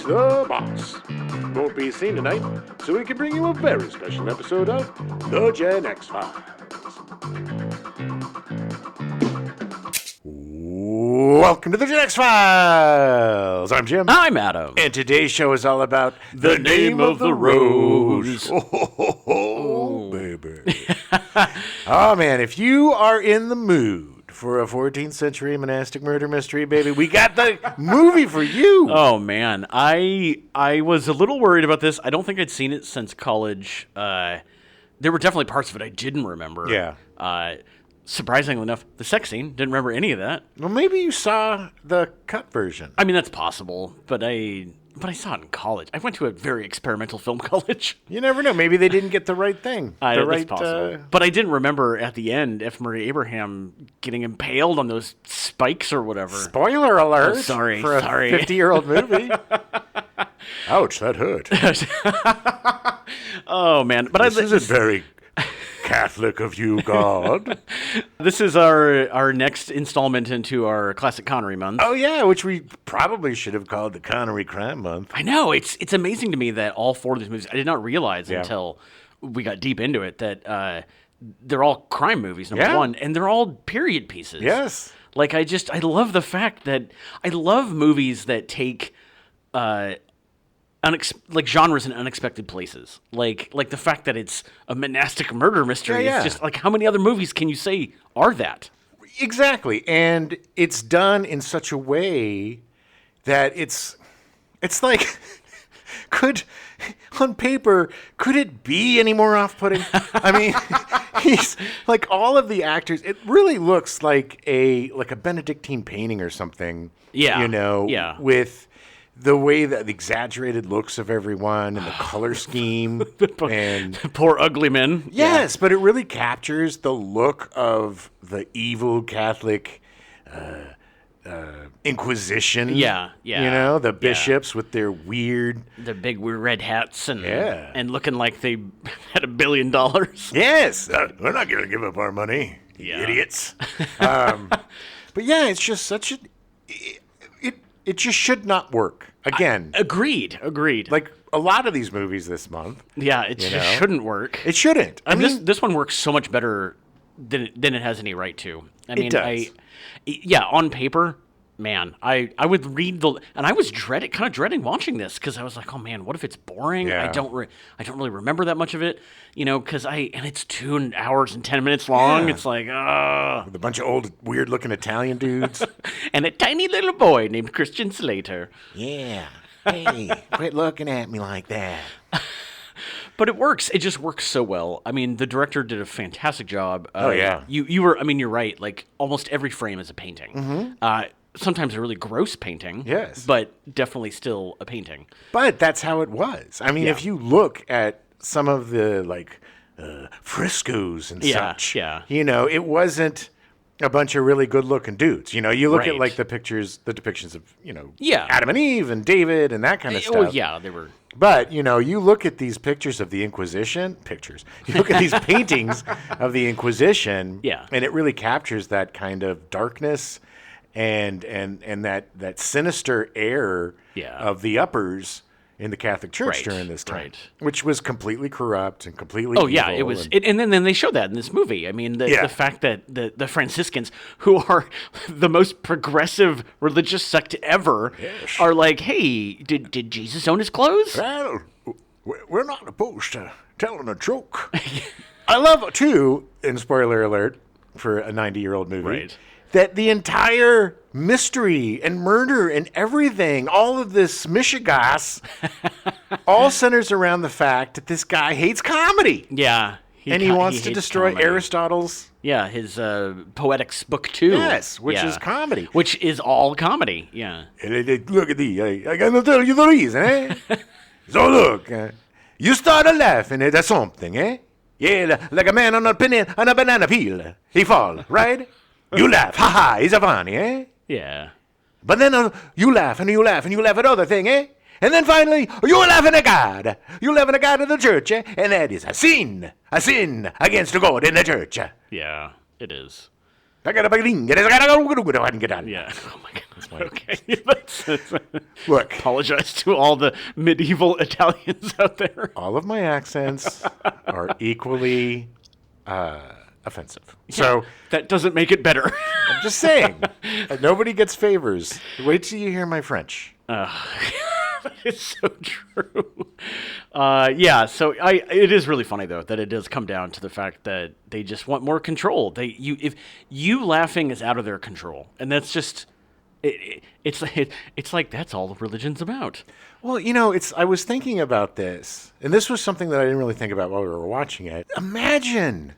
the boss. Won't be seen tonight, so we can bring you a very special episode of The Gen X Files. Welcome to The Gen X Files. I'm Jim. I'm Adam. And today's show is all about The Name of the Rose. Oh, baby. Oh, man, if you are in the mood for a 14th century monastic murder mystery, baby, we got the movie for you. Oh, man. I was a little worried about this. I don't think I'd seen it since college. There were definitely parts of it I didn't remember. Yeah. Surprisingly enough, the sex scene, didn't remember any of that. Well, maybe you saw the cut version. I mean, that's possible, but I saw it in college. I went to a very experimental film college. You never know. Maybe they didn't get the right thing. That's possible. But I didn't remember at the end F. Murray Abraham getting impaled on those spikes or whatever. Spoiler alert. Oh, sorry. For a 50-year-old movie. Ouch, that hurt. Oh, man. But this isn't very Catholic of you, God. This is our next installment into our Classic Connery month. Oh, yeah, which we probably should have called the Connery Crime Month. I know. It's amazing to me that all four of these movies, I did not realize until we got deep into it that they're all crime movies, number one, and they're all period pieces. Yes. Like, I love the fact that I love movies that take like genres in unexpected places. Like the fact that it's a monastic murder mystery. Yeah. It's just like, how many other movies can you say are that? Exactly. And it's done in such a way that it's like, on paper, could it be any more off-putting? I mean, he's like all of the actors, it really looks like a Benedictine painting or something. Yeah. You know, with the way that the exaggerated looks of everyone and the color scheme. And poor ugly men. Yes, but it really captures the look of the evil Catholic Inquisition. Yeah. You know, the bishops with their weird red hats and looking like they had $1 billion. Yes, we're not going to give up our money, idiots. But yeah, it's just such a... It just should not work. Again. Agreed. Like a lot of these movies this month. Yeah, it just shouldn't work. It shouldn't. I mean, this one works so much better than it has any right to. I mean, it does. On paper, man, I would read and I was kind of dreading watching this because I was like, oh man, what if it's boring? Yeah. I don't really remember that much of it, you know, and it's 2 hours and 10 minutes long. Yeah. It's like, with a bunch of old, weird-looking Italian dudes. And a tiny little boy named Christian Slater. Yeah. Hey, quit looking at me like that. But it works. It just works so well. I mean, the director did a fantastic job. Yeah. You're right. Like, almost every frame is a painting. Mm-hmm. Sometimes a really gross painting. Yes. But definitely still a painting. But that's how it was. I mean, if you look at some of the, frescoes and such, you know, it wasn't a bunch of really good-looking dudes. You know, you look at, the depictions of, you know, Adam and Eve and David and that kind of stuff. Oh, yeah, they were... But, you know, you look at these pictures of the Inquisition, you look at these paintings of the Inquisition, and it really captures that kind of darkness and that sinister air of the uppers in the Catholic Church during this time, which was completely corrupt and completely evil. It was. And then they show that in this movie. I mean, the fact that the Franciscans, who are the most progressive religious sect ever, are like, hey, did Jesus own his clothes? Well, we're not opposed to telling a joke. I love, too, and spoiler alert for a 90-year-old movie, that the entire mystery and murder and everything, all of this mishigas, all centers around the fact that this guy hates comedy. Yeah. He wants to destroy comedy. Aristotle's... Yeah, his Poetics book 2. Yes, which is comedy. Which is all comedy, yeah. Look at I gotta tell you the reason, eh? So look, you start a laughing at something, eh? Yeah, like a man on a banana peel. He fall, right? You laugh, ha-ha, he's a funny, eh? Yeah. But then you laugh, and you laugh, and you laugh at other thing, eh? And then finally, you laugh at God. You laugh at God in the church, eh? And that is a sin against God in the church. Yeah, it is. Yeah. Oh, my God. That's my Okay. Look. Apologize to all the medieval Italians out there. All of my accents are equally offensive. So that doesn't make it better. I'm just saying. Nobody gets favors. Wait till you hear my French. It's so true. So it is really funny though that it does come down to the fact that they just want more control. If you laughing is out of their control, and that's just it's like that's all the religion's about. Well, I was thinking about this, and this was something that I didn't really think about while we were watching it. Imagine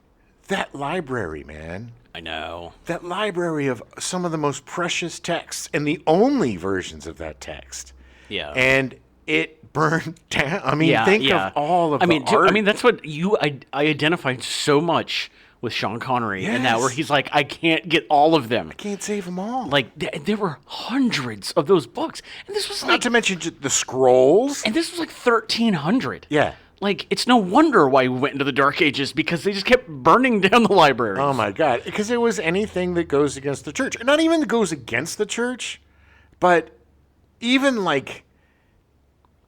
that library, man. I know. That library of some of the most precious texts and the only versions of that text. Yeah. And it burned down. I mean, think of all of the art. I mean, that's what I identified so much with Sean Connery and that where he's like, I can't get all of them. I can't save them all. Like, there were hundreds of those books. And this was Not to mention the scrolls. And this was like 1,300. Yeah. Like, it's no wonder why we went into the Dark Ages, because they just kept burning down the libraries. Oh, my God. Because it was anything that goes against the church. Not even that goes against the church, but even, like,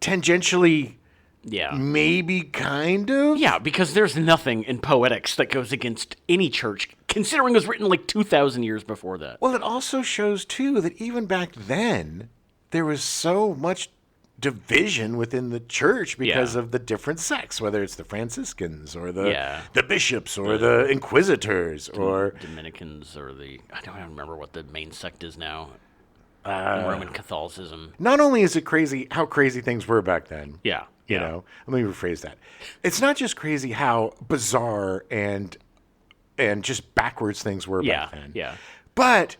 tangentially, maybe kind of. Yeah, because there's nothing in poetics that goes against any church, considering it was written, like, 2,000 years before that. Well, it also shows, too, that even back then, there was so much division within the church because of the different sects, whether it's the Franciscans or the bishops or the inquisitors or Dominicans or I don't remember what the main sect is now. Roman Catholicism. Not only is it crazy how crazy things were back then. Yeah. You know, let me rephrase that. It's not just crazy how bizarre and just backwards things were back then. Yeah. But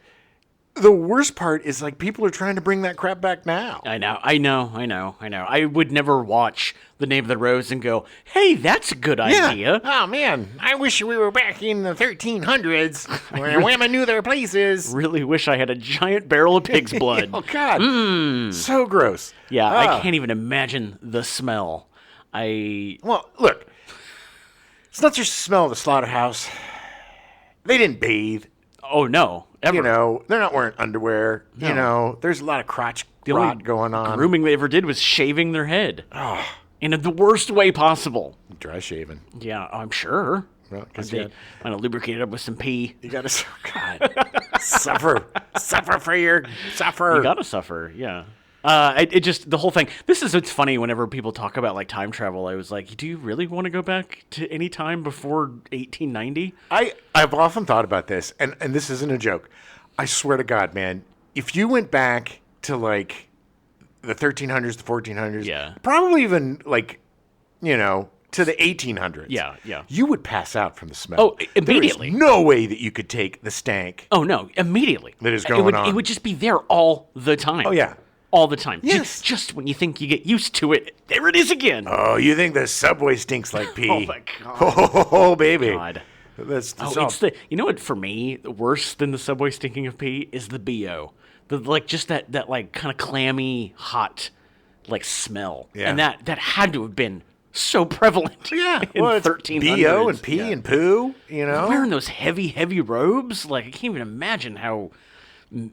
the worst part is, like, people are trying to bring that crap back now. I know. I would never watch The Name of the Rose and go, hey, that's a good idea. Oh, man, I wish we were back in the 1300s where women knew their places. Really wish I had a giant barrel of pig's blood. Oh, God. So gross. Yeah, I can't even imagine the smell. Well, look, it's not just the smell of the slaughterhouse. They didn't bathe. Oh, no. Ever. They're not wearing underwear. No. There's a lot of crotch rot going on. Grooming they ever did was shaving their head. Oh. In the worst way possible. Dry shaving. Yeah, I'm sure. Well, because I'm going to lubricate it up with some pee. You got to, suffer. Suffer for your suffer. You got to suffer, yeah. It just, the whole thing, it's funny whenever people talk about, like, time travel. I was like, do you really want to go back to any time before 1890? I've often thought about this, and this isn't a joke. I swear to God, man, if you went back to, like, the 1300s, the 1400s, probably even, like, to the 1800s. Yeah. You would pass out from the smell. Oh, immediately. There's no way that you could take the stank. Oh, no, immediately. That is going on. It would just be there all the time. Oh, yeah. All the time. Yes. Just when you think you get used to it, there it is again. Oh, you think the subway stinks like pee? Oh, my God. Oh, baby. God. It's you know what, for me, worse than the subway stinking of pee is the BO. Just that like kind of clammy, hot, like, smell. Yeah. And that had to have been so prevalent. Yeah. In 1300s. BO and pee and poo, Wearing those heavy robes. Like, I can't even imagine how.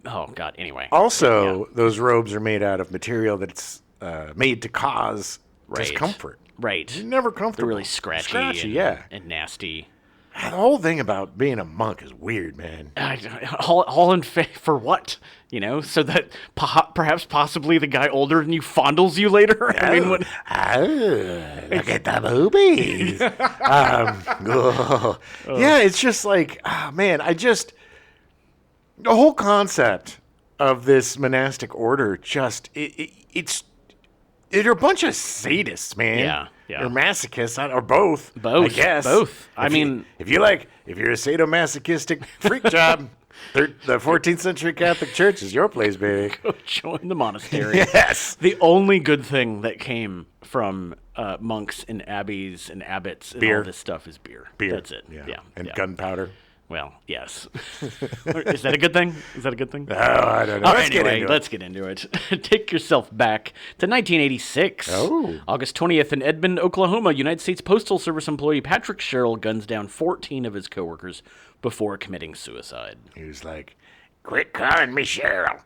Oh, God. Anyway. Also, those robes are made out of material that's made to cause discomfort. Right. You're never comfortable. They're really scratchy and nasty. The whole thing about being a monk is weird, man. All in for what? So that perhaps possibly the guy older than you fondles you later? Oh, I mean, look at the boobies. Yeah, it's just like, man, the whole concept of this monastic order they're a bunch of sadists, man. Yeah. Or masochists, or both. Both, I guess. Both. If you're a sadomasochistic freak job, the 14th century Catholic Church is your place, baby. Go join the monastery. Yes. The only good thing that came from monks and abbeys and abbots and all this stuff is beer. That's it. Yeah. And gunpowder. Well, yes. Is that a good thing? Oh, I don't know. Let's get into it. Take yourself back to 1986. Oh. August 20th in Edmond, Oklahoma, United States Postal Service employee Patrick Sherrill guns down 14 of his coworkers before committing suicide. He was like, quit calling me Cheryl.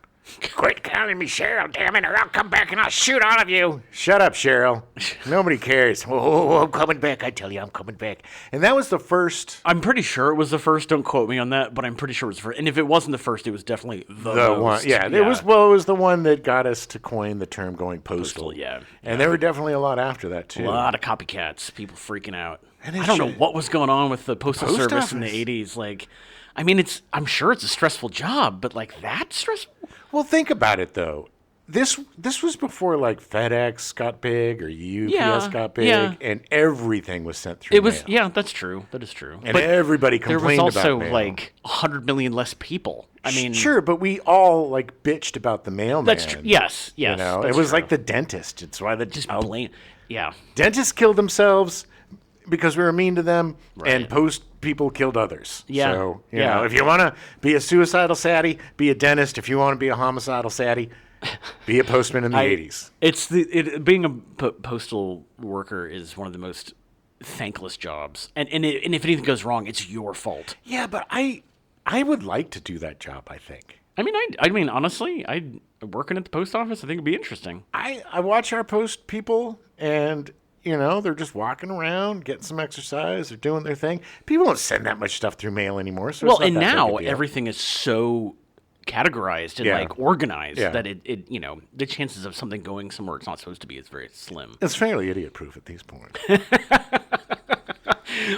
Quit calling me Cheryl, damn it, or I'll come back and I'll shoot all of you. Shut up, Cheryl. Nobody cares. Oh, I'm coming back. I tell you, I'm coming back. And that was the first. I'm pretty sure it was the first. Don't quote me on that, but I'm pretty sure it was the first. And if it wasn't the first, it was definitely the most. One. Yeah, it was. Well, it was the one that got us to coin the term going postal. Yeah. And there were definitely a lot after that, too. A lot of copycats, people freaking out. And I don't know what was going on with the postal service office in the 80s. Like, I mean, I'm sure it's a stressful job, but like that stressful? Well, think about it though. This was before like FedEx got big or UPS got big, and everything was sent through. Mail. Yeah, that's true. That is true. And everybody complained about mail. There was also like 100 million less people. I mean, sure, but we all like bitched about the mailman. That's true. Yes. You know, it was like the dentist. It's why just blame. Yeah, dentists killed themselves because we were mean to them, and post people killed others. Yeah. So, you know, if you want to be a suicidal saddie, be a dentist. If you want to be a homicidal saddie, be a postman in the 80s. Being a postal worker is one of the most thankless jobs. And if anything goes wrong, it's your fault. Yeah, but I would like to do that job, I think. I mean, honestly, working at the post office, I think it'd be interesting. I watch our post people, and you know, they're just walking around, getting some exercise, they're doing their thing. People don't send that much stuff through mail anymore. So and now everything is so categorized and like organized that it you know, the chances of something going somewhere it's not supposed to be is very slim. It's fairly idiot-proof at these points.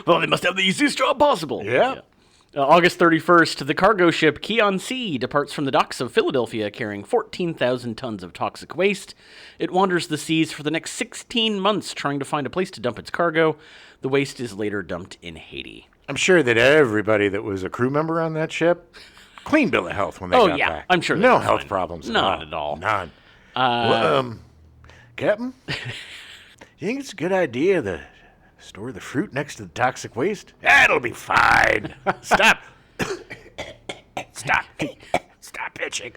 Well, they must have the easiest job possible. Yeah. August 31st, the cargo ship Keon C departs from the docks of Philadelphia carrying 14,000 tons of toxic waste. It wanders the seas for the next 16 months trying to find a place to dump its cargo. The waste is later dumped in Haiti. I'm sure that everybody that was a crew member on that ship, clean bill of health when they got back. I'm sure no health problems. Not at all. None. Well, Captain, you think it's a good idea to store the fruit next to the toxic waste? That'll be fine. Stop. Stop itching.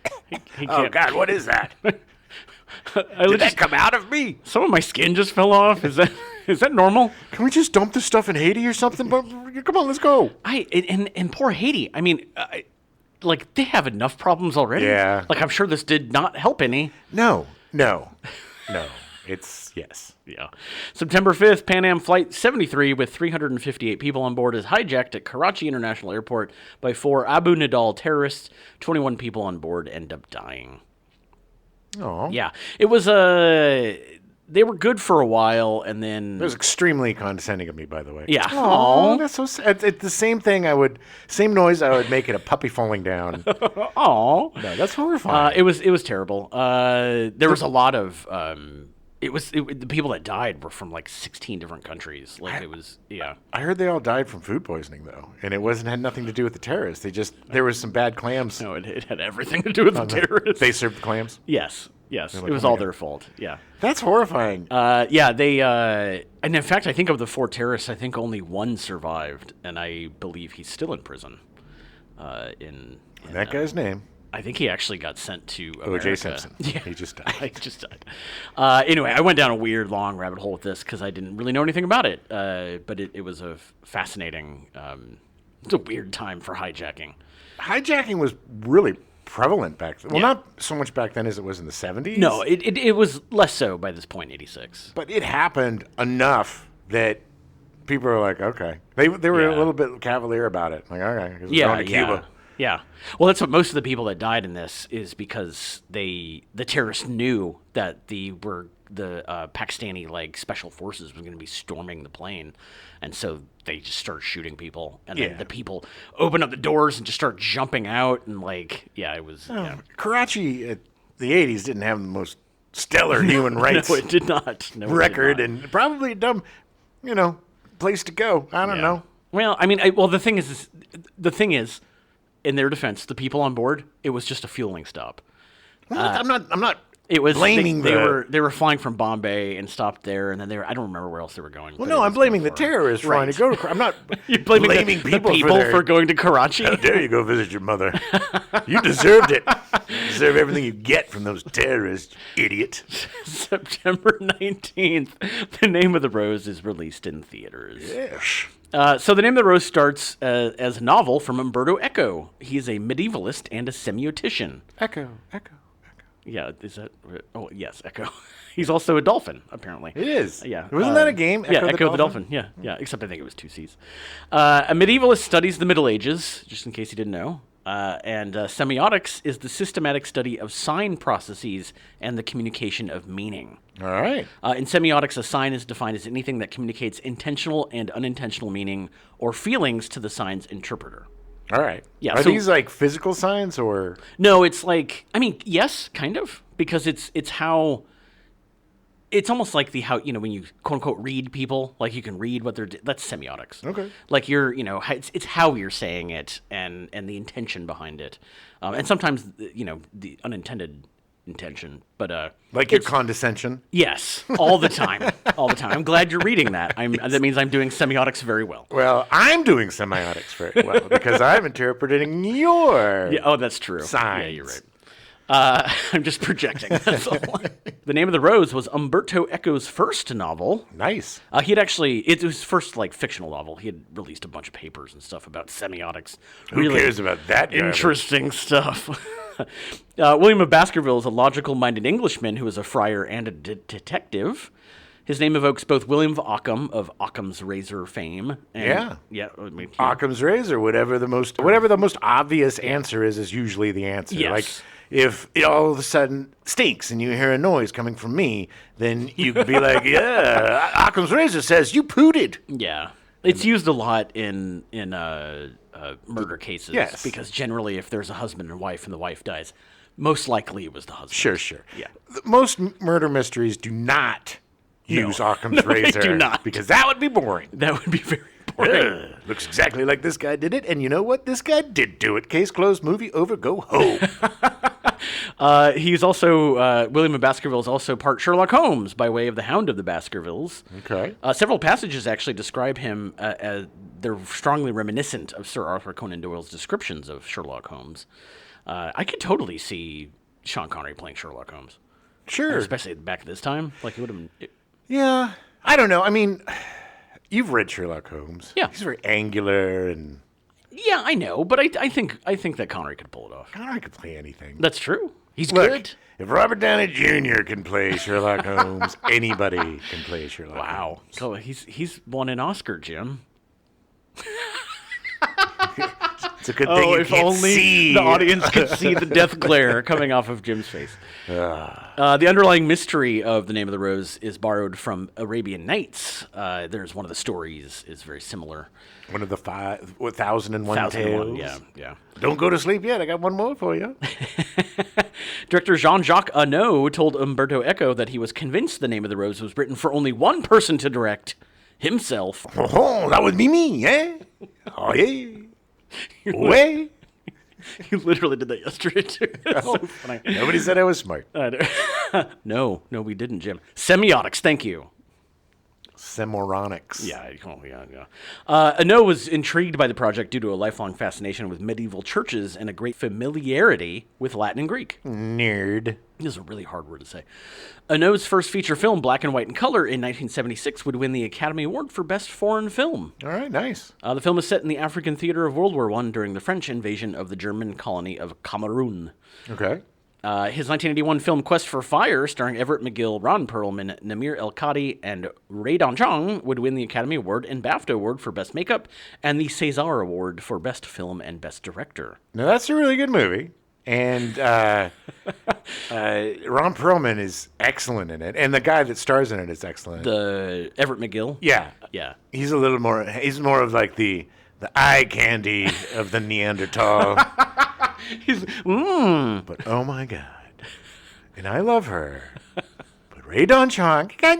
Oh, God, what is that? Did that come out of me? Some of my skin just fell off. Is that normal? Can we just dump this stuff in Haiti or something? But come on, let's go. And poor Haiti. I mean, like, they have enough problems already. Yeah. Like, I'm sure this did not help any. No. It's, yes. Yeah. September 5th, Pan Am Flight 73 with 358 people on board is hijacked at Karachi International Airport by 4 Abu Nidal terrorists. 21 people on board end up dying. Oh. Yeah. It was they were good for a while, and then... It was extremely condescending of me, by the way. Yeah. Oh, that's so sad. It's the same thing same noise I would make at a puppy falling down. Oh. No, that's horrifying. It was terrible. There was a lot of... the people that died were from like 16 different countries. Like I heard they all died from food poisoning though, and it had nothing to do with the terrorists. There was some bad clams. No, it had everything to do with the terrorists. They served the clams. Yes, it was all their fault. Yeah, that's horrifying. They and in fact, I think of the 4 terrorists, I think only one survived, and I believe he's still in prison. In that guy's name. I think he actually got sent to America. O.J. Simpson. Yeah. He just died. He just died. Anyway, I went down a weird, long rabbit hole with this because I didn't really know anything about it. But it was a fascinating... it's a weird time for hijacking. Hijacking was really prevalent back then. Well, not so much back then as it was in the 70s. No, it was less so by this point, 86. But it happened enough that people were like, okay. They were a little bit cavalier about it. Like, okay, because it's going to Cuba. Yeah. Well, that's what most of the people that died in this is because the terrorists knew that the Pakistani like special forces was going to be storming the plane, and so they just started shooting people, and then the people opened up the doors and just started jumping out, and it was. Karachi, the 80s didn't have the most stellar human rights. No, it did not. Record, and probably a dumb, place to go. I don't know. Well, I mean, the thing is. In their defense, the people on board, it was just a fueling stop. Well, I'm not. It was blaming they were flying from Bombay and stopped there, and then I don't remember where else they were going. Well, no, I'm blaming the terrorists for trying to go to. I'm not. You're blaming people for going to Karachi. How dare you go visit your mother? You deserved it. You deserve everything you get from those terrorists, idiot. September 19th, The Name of the Rose is released in theaters. Yes. So The Name of the Rose starts as a novel from Umberto Eco. He is a medievalist and a semiotician. Echo. Yeah, is that? Oh, yes, Echo. He's also a dolphin, apparently. It is. Yeah. Wasn't that a game? Echo the Dolphin. Yeah, except I think it was 2 C's. A medievalist studies the Middle Ages, just in case you didn't know. And semiotics is the systematic study of sign processes and the communication of meaning. All right. In semiotics, a sign is defined as anything that communicates intentional and unintentional meaning or feelings to the sign's interpreter. All right. Yeah. Are these like physical signs or? No, it's like, I mean, yes, kind of, because it's how. It's almost like how, when you quote unquote read people, like you can read what they're, that's semiotics. Okay. Like it's how you're saying it and the intention behind it. And sometimes, the unintended intention, but, like your condescension? Yes. All the time. All the time. I'm glad you're reading that. That means I'm doing semiotics very well. Well, I'm doing semiotics very well because I'm interpreting your that's true. signs. Yeah, you're right. I'm just projecting. That's all. The Name of the Rose was Umberto Eco's first novel. Nice. He had actually, it was his first fictional novel. He had released a bunch of papers and stuff about semiotics. Who cares about that? Interesting stuff. William of Baskerville is a logical-minded Englishman who is a friar and a detective. His name evokes both William of Ockham of Occam's razor fame. And, Occam's razor. Whatever the most obvious answer is usually the answer. Yes. Like if it all of a sudden stinks and you hear a noise coming from me, then you could be like, yeah, Occam's razor says you pooted. Yeah. It's used a lot in murder cases. Yes. Because generally if there's a husband and wife and the wife dies, most likely it was the husband. Sure. Yeah. Most murder mysteries do not use Occam's razor. They do not. Because that would be boring. That would be very boring. Looks exactly like this guy did it, and you know what? This guy did do it. Case closed, movie over, go home. He's also, William of Baskerville is also part Sherlock Holmes by way of the Hound of the Baskervilles. Okay. Several passages actually describe him as they're strongly reminiscent of Sir Arthur Conan Doyle's descriptions of Sherlock Holmes. I could totally see Sean Connery playing Sherlock Holmes. Sure. Especially back at this time. Like, it would have been... Yeah. I don't know. I mean, you've read Sherlock Holmes. Yeah. He's very angular and... Yeah, I know, but I think that Connery could pull it off. Connery could play anything. That's true. He's Look, good. If Robert Downey Jr. can play Sherlock Holmes, anybody can play Sherlock Holmes. Wow. He's won an Oscar, Jim. It's a good thing you if can't only see. the audience could see the death glare coming off of Jim's face. The underlying mystery of The Name of the Rose is borrowed from Arabian Nights. There's one of the stories is very similar. One of the 1,001 tales. Yeah. Don't go to sleep yet. I got one more for you. Director Jean-Jacques Annaud told Umberto Eco that he was convinced The Name of the Rose was written for only one person to direct, himself. Oh, that would be me, eh? Oh, yeah. Way. You literally did that yesterday, too. That's so funny. Nobody said I was smart. No, we didn't, Jim. Semiotics, thank you. Semoronics. Yeah. Annaud was intrigued by the project due to a lifelong fascination with medieval churches and a great familiarity with Latin and Greek. Nerd. This is a really hard word to say. Annaud's first feature film, Black and White and Color, in 1976, would win the Academy Award for Best Foreign Film. All right, nice. The film is set in the African theater of World War I during the French invasion of the German colony of Cameroon. Okay. His 1981 film Quest for Fire, starring Everett McGill, Ron Perlman, Namir El-Kadi, and Ray Don-Chong, would win the Academy Award and BAFTA Award for Best Makeup and the César Award for Best Film and Best Director. Now, that's a really good movie. And Ron Perlman is excellent in it. And the guy that stars in it is excellent. The Everett McGill? Yeah. Yeah. He's more of like the eye candy of the Neanderthal. But oh my God. And I love her. But Ray Don-Chong. There's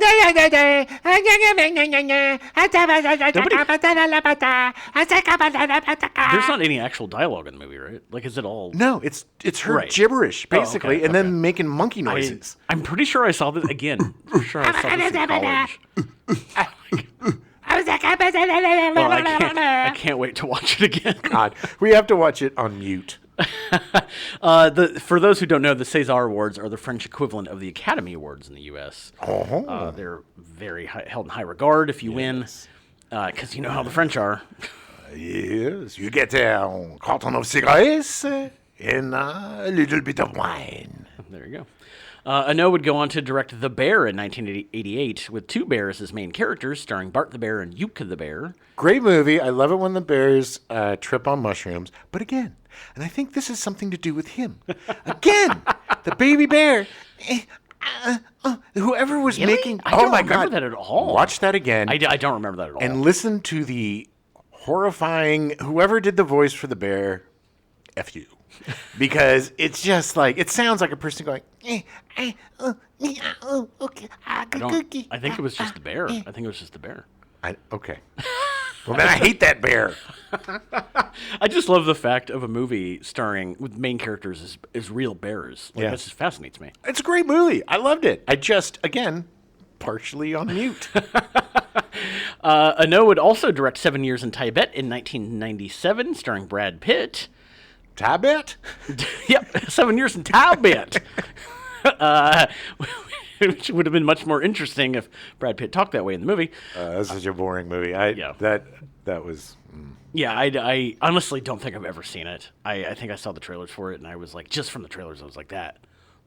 not any actual dialogue in the movie, right? Like, is it all... No, it's her gibberish, basically, and then making monkey noises. I'm pretty sure I saw this, again, I'm sure I saw this in college. Well, I can't wait to watch it again. God, we have to watch it on mute. For those who don't know, the César Awards are the French equivalent of the Academy Awards in the U.S. They're very held in high regard if you win, because you know how the French are. Yes, you get a carton of cigarettes and a little bit of wine. There you go. Annaud would go on to direct The Bear in 1988 with two bears as main characters, starring Bart the Bear and Yuka the Bear. Great movie. I love it when the bears trip on mushrooms. But again, and I think this has something to do with him. Again, the baby bear. Whoever was making... I don't remember that at all. Watch that again. I don't remember that at all. And listen to the horrifying... Whoever did the voice for the bear, F you. Because it's just like... It sounds like a person going... okay. I think it was just the bear. I think it was just the bear. Okay. Well, then I hate that bear. I just love the fact of a movie starring with main characters as real bears. Like, this just fascinates me. It's a great movie. I loved it. I just, again, partially on mute. Annaud would also direct 7 Years in Tibet in 1997, starring Brad Pitt. Tibet? Yep, 7 Years in Tibet. Which would have been much more interesting if Brad Pitt talked that way in the movie. That's such a boring movie. That was... Yeah, I honestly don't think I've ever seen it. I think I saw the trailers for it, and I was like, just from the trailers, I was like, that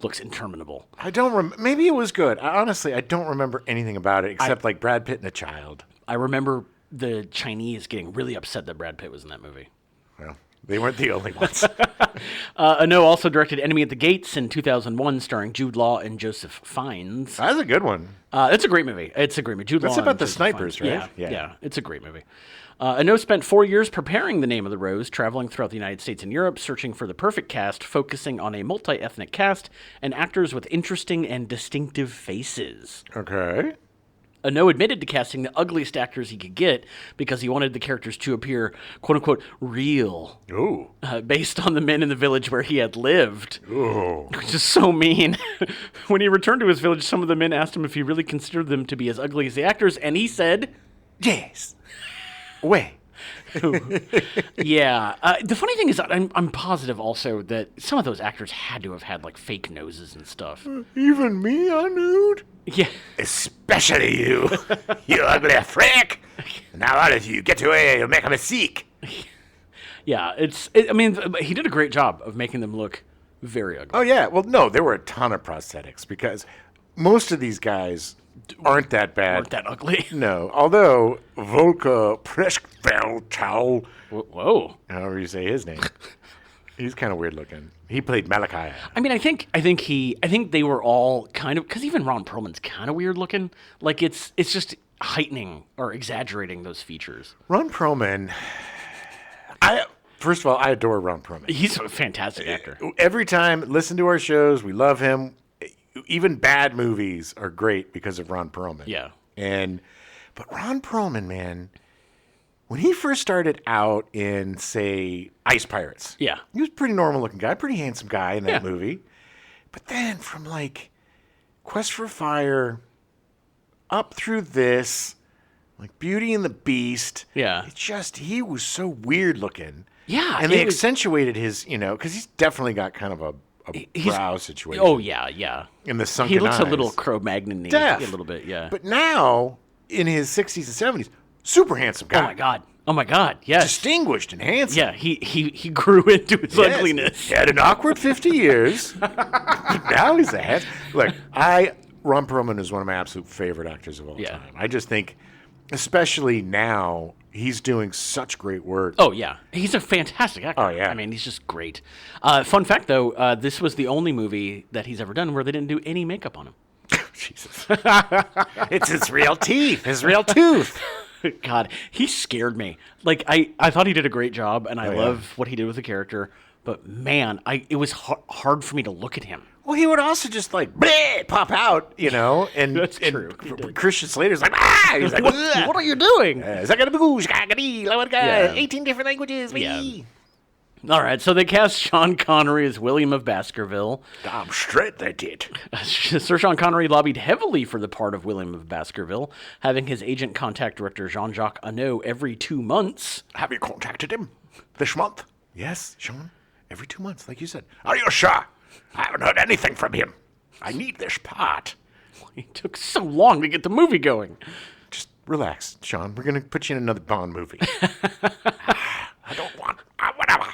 looks interminable. I don't maybe it was good. Honestly, I don't remember anything about it except like Brad Pitt and a child. I remember the Chinese getting really upset that Brad Pitt was in that movie. Well, they weren't the only ones. Annaud also directed Enemy at the Gates in 2001, starring Jude Law and Joseph Fiennes. That's a good one. It's a great movie. It's a great movie. Jude That's Law about and the Joseph snipers, Fiennes. right? Yeah, it's a great movie. Annaud spent 4 years preparing The Name of the Rose, traveling throughout the United States and Europe, searching for the perfect cast, focusing on a multi-ethnic cast and actors with interesting and distinctive faces. Okay. Annaud admitted to casting the ugliest actors he could get because he wanted the characters to appear, quote-unquote, real. Ooh. Based on the men in the village where he had lived. Ooh. Which is so mean. When he returned to his village, some of the men asked him if he really considered them to be as ugly as the actors, and he said, yes. Way. Yeah. The funny thing is that I'm positive also that some of those actors had to have had like fake noses and stuff. Even me, Annaud? Yeah. Especially you. You ugly freak. Now out of you. Get away. You'll make a mistake. Yeah. I mean, he did a great job of making them look very ugly. Oh, yeah. Well, no, there were a ton of prosthetics because most of these guys aren't that bad. Aren't that ugly. No. Although Volker Preschfeldtau, whoa, however you say his name, he's kind of weird looking. He played Malachi. I mean, I think they were all kind of, because even Ron Perlman's kind of weird looking. Like it's just heightening or exaggerating those features. Ron Perlman, first of all, I adore Ron Perlman. He's a fantastic actor. Every time, listen to our shows, we love him. Even bad movies are great because of Ron Perlman. Yeah. But Ron Perlman, man, when he first started out in, say, Ice Pirates, yeah, he was a pretty normal looking guy, pretty handsome guy in that movie. But then from like Quest for Fire up through this, like Beauty and the Beast, he was so weird looking. Yeah. And they accentuated his, because he's definitely got kind of a brow situation. Oh, yeah. In the sunken He looks eyes. a little Cro-Magnon-y, a little bit, yeah. But now, in his 60s and 70s, super handsome guy. Oh, my God, yes. Distinguished and handsome. Yeah, he grew into his ugliness. He had an awkward 50 years. Now he's a handsome... Look, Ron Perlman is one of my absolute favorite actors of all time. I just think, especially now... He's doing such great work. Oh, yeah. He's a fantastic actor. Oh, yeah. I mean, he's just great. Fun fact, though, this was the only movie that he's ever done where they didn't do any makeup on him. Jesus. It's his real teeth. His real tooth. God, he scared me. Like, I thought he did a great job, and I love what he did with the character. But, man, it was hard for me to look at him. Well, he would also just like pop out, and that's true. Christian Slater's like, he's like, what are you doing? 18 different languages. Yeah. All right, so they cast Sean Connery as William of Baskerville. Damn straight they did. Sir Sean Connery lobbied heavily for the part of William of Baskerville, having his agent contact director Jean-Jacques Annaud every 2 months. Have you contacted him this month? Yes, Sean. Every 2 months, like you said. Are you sure? I haven't heard anything from him. I need this part. It took so long to get the movie going. Just relax, Sean. We're going to put you in another Bond movie. I don't want... whatever.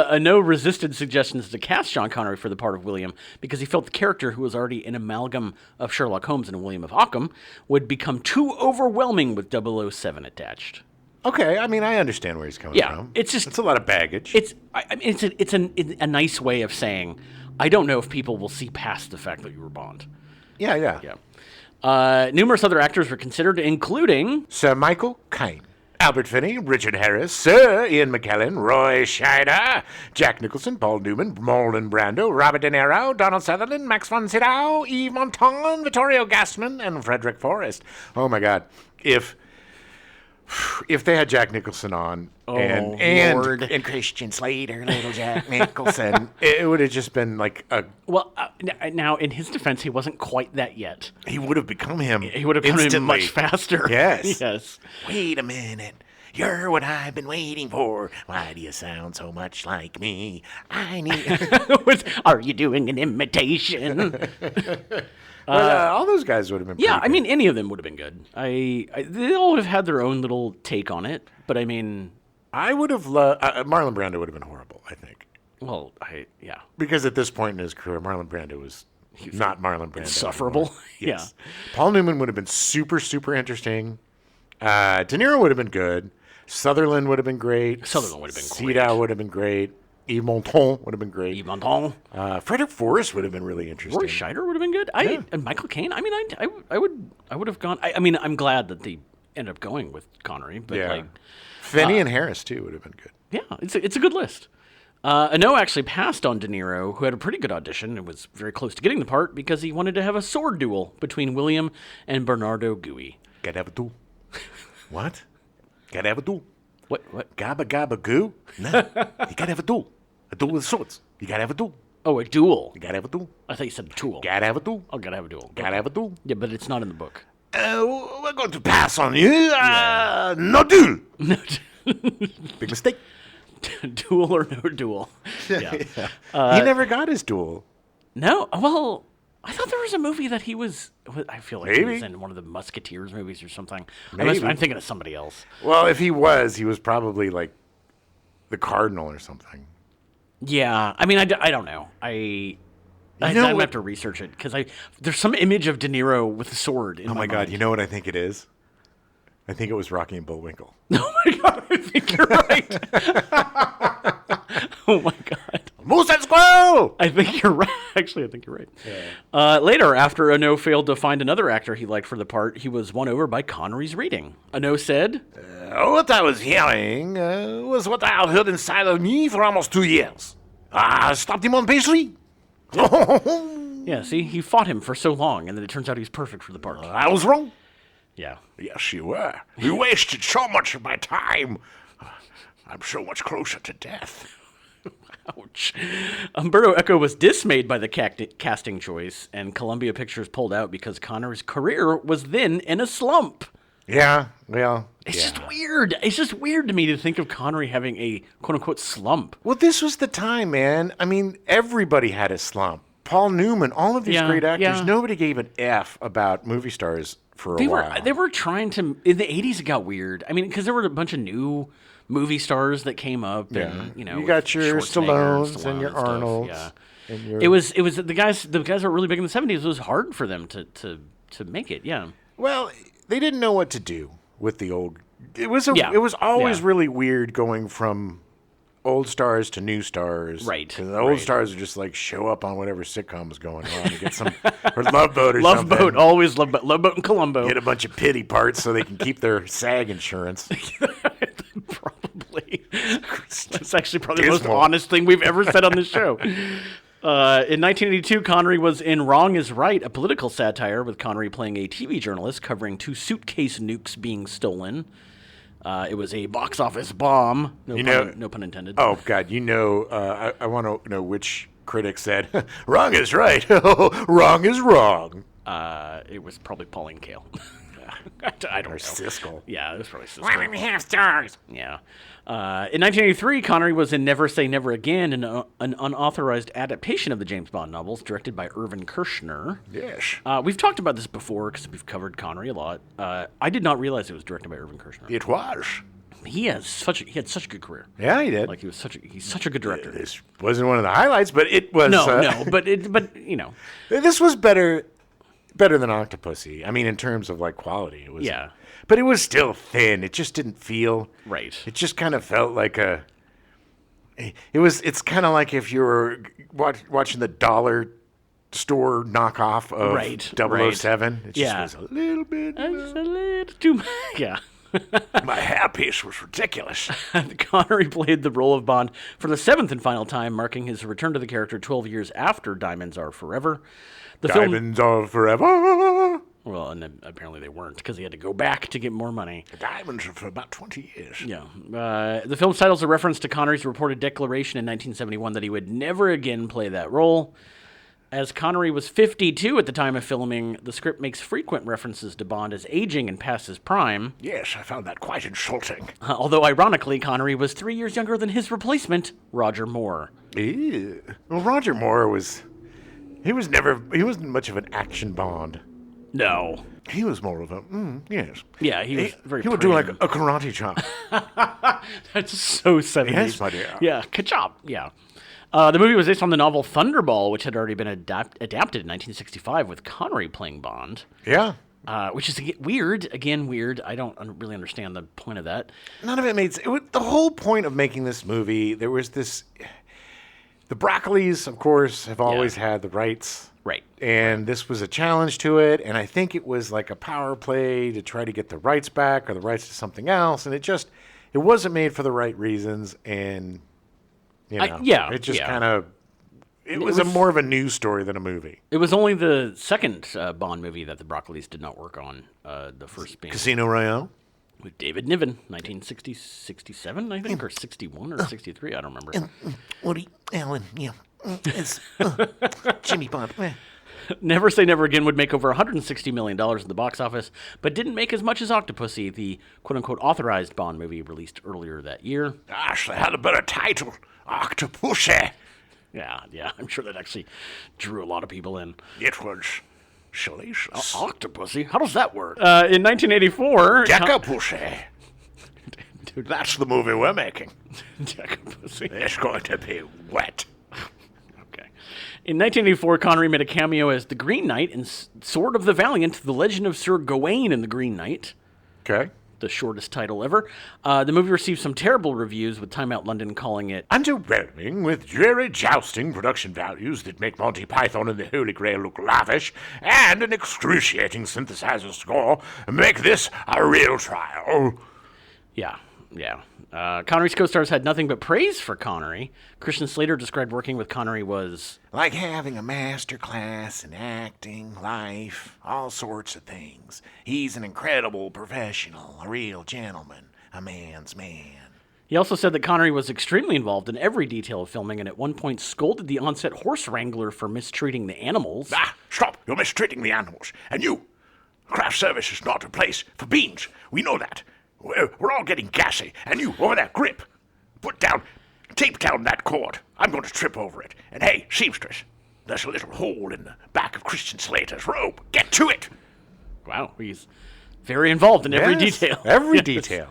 Annaud resisted suggestions to cast Sean Connery for the part of William because he felt the character, who was already an amalgam of Sherlock Holmes and William of Ockham, would become too overwhelming with 007 attached. Okay, I mean, I understand where he's coming from. It's a lot of baggage. It's a nice way of saying, I don't know if people will see past the fact that you were Bond. Yeah. Numerous other actors were considered, including Sir Michael Caine, Albert Finney, Richard Harris, Sir Ian McKellen, Roy Scheider, Jack Nicholson, Paul Newman, Marlon Brando, Robert De Niro, Donald Sutherland, Max von Sydow, Yves Montand, Vittorio Gassman, and Frederick Forrest. Oh my God! If they had Jack Nicholson on and Christian Slater, little Jack Nicholson, it would have just been like a... Well, now, in his defense, he wasn't quite that yet. He would have become him. He would have become him much faster. Yes. Wait a minute. You're what I've been waiting for. Why do you sound so much like me? I need... Are you doing an imitation? All those guys would have been pretty good. I mean, any of them would have been good. They all would have had their own little take on it, but I mean... I would have loved... Marlon Brando would have been horrible, I think. Well, Because at this point in his career, Marlon Brando was not Marlon Brando. Insufferable. Yes. Yeah. Paul Newman would have been super, super interesting. De Niro would have been good. Sutherland would have been great. Sydow would have been great. Yves Montand would have been great. Yves Montand. Frederick Forrest would have been really interesting. Roy Scheider would have been good. And Michael Caine. I mean, I would have gone. I mean, I'm glad that they ended up going with Connery, but Finney and Harris too would have been good. Yeah, it's a good list. Annaud actually passed on De Niro, who had a pretty good audition and was very close to getting the part because he wanted to have a sword duel between William and Bernardo Gui. Gotta have a duel. What? Gotta have a duel. What? Gabba gabba goo? No. You gotta have a duel. A duel with swords. You gotta have a duel. Oh, a duel. You gotta have a duel. I thought you said tool. Gotta have a duel. Oh, gotta have a duel. Gotta have a duel. Yeah, but it's not in the book. We're going to pass on you. No duel. Big mistake. Duel or no duel. Yeah. He never got his duel. No? Well, I thought there was a movie that he was... I feel like he was in one of the Musketeers movies or something. I'm thinking of somebody else. Well, if he was probably like the Cardinal or something. Yeah. I mean, I don't know. I'm going to have to research it because there's some image of De Niro with a sword in my mind. God. You know what I think it is? I think it was Rocky and Bullwinkle. Oh, my God. I think you're right. Oh, my God. Moose and Squirrel! I think you're right. Actually, I think you're right. Yeah. Later, after Annaud failed to find another actor he liked for the part, he was won over by Connery's reading. Annaud said, what I was hearing was what I heard inside of me for almost 2 years. I stopped him on page 3. Yeah, see, he fought him for so long, and then it turns out he's perfect for the part. I was wrong. Yeah. Yes, you were. You wasted so much of my time. I'm so much closer to death. Ouch. Umberto Eco was dismayed by the casting choice, and Columbia Pictures pulled out because Connery's career was then in a slump. Yeah, well... It's just weird. It's just weird to me to think of Connery having a quote-unquote slump. Well, this was the time, man. I mean, everybody had a slump. Paul Newman, all of these great actors, nobody gave an F about movie stars for a while. They were trying to... In the 80s, it got weird. I mean, because there were a bunch of new movie stars that came up. And, you got your Stallones and your Arnolds. Yeah. And it was the guys that were really big in the 70s. It was hard for them to make it, yeah. Well, they didn't know what to do with the old... It was always really weird going from old stars to new stars. Right. Because the old stars would just like show up on whatever sitcom was going on and get some... or Love Boat or something. Love Boat, always Love Boat. Love Boat and Columbo. Get a bunch of pity parts so they can keep their SAG insurance. Probably. That's actually probably the most honest thing we've ever said on this show. In 1982, Connery was in Wrong is Right, a political satire with Connery playing a TV journalist covering 2 suitcase nukes being stolen. It was a box office bomb. No pun intended. Oh, God. I want to know which critic said, wrong is right. Wrong is wrong. It was probably Pauline Kael. I don't know. Siskel. Yeah, it was probably Siskel. 1.5 stars. Yeah. In 1983, Connery was in Never Say Never Again, an unauthorized adaptation of the James Bond novels directed by Irvin Kershner. Yes. We've talked about this before because we've covered Connery a lot. I did not realize it was directed by Irvin Kershner. It was. he had such a good career. Yeah, he did. Like he's such a good director. This wasn't one of the highlights, but it was. But this was better than Octopussy. I mean, in terms of like quality, it was. Yeah. But it was still thin. It just didn't feel right. It just kind of felt like It's kind of like if you were watching the dollar store knockoff of 007. It just was a little bit. Just a little too much. Yeah. My hairpiece was ridiculous. Connery played the role of Bond for the 7th and final time, marking his return to the character 12 years after Diamonds Are Forever. Diamonds Are Forever. Well, and then apparently they weren't because he had to go back to get more money. The diamonds are for about 20 years. Yeah. The film's title is a reference to Connery's reported declaration in 1971 that he would never again play that role. As Connery was 52 at the time of filming, the script makes frequent references to Bond as aging and past his prime. Yes, I found that quite insulting. Although, ironically, Connery was 3 years younger than his replacement, Roger Moore. Ew. Well, Roger Moore he wasn't much of an action Bond. No. He was more of a, yes. Yeah, he was very He would do like a karate chop. That's so 70s. Yes, my dear. Yeah, ka-chop, yeah. The movie was based on the novel Thunderball, which had already been adapted in 1965 with Connery playing Bond. Yeah. Which is weird. Again, weird. I don't really understand the point of that. None of it made sense. The whole point of making this movie, there was this... The Broccolis, of course, have always had the rights. Right. And this was a challenge to it, and I think it was like a power play to try to get the rights back or the rights to something else, and it wasn't made for the right reasons, and, it just kind of... It was more of a news story than a movie. It was only the second Bond movie that the Broccolis did not work on, the first being... Casino Royale? With David Niven, 1967, I think, or 61 or 63, I don't remember. Woody Allen, yeah. It's Jimmy Bond. Never Say Never Again would make over $160 million in the box office, but didn't make as much as Octopussy, the quote-unquote authorized Bond movie released earlier that year. Gosh, they had a better title. Octopussy. Yeah, I'm sure that actually drew a lot of people in. It was salacious. Octopussy? How does that work? In 1984... Deckapussy. Dude, that's the movie we're making. Deckapussy. It's going to be wet. In 1984, Connery made a cameo as the Green Knight in Sword of the Valiant, The Legend of Sir Gawain and the Green Knight. Okay. The shortest title ever. The movie received some terrible reviews, with Time Out London calling it underwhelming, with dreary jousting production values that make Monty Python and the Holy Grail look lavish, and an excruciating synthesizer score make this a real trial. Yeah. Connery's co-stars had nothing but praise for Connery. Christian Slater described working with Connery was... like having a master class in acting, life, all sorts of things. He's an incredible professional, a real gentleman, a man's man. He also said that Connery was extremely involved in every detail of filming and at one point scolded the on-set horse wrangler for mistreating the animals. Stop! You're mistreating the animals. And you! Craft service is not a place for beans. We know that. We're all getting gassy. And you, over there, grip. Tape down that cord. I'm going to trip over it. And hey, seamstress, there's a little hole in the back of Christian Slater's robe. Get to it! Wow, he's very involved in every detail. Every detail.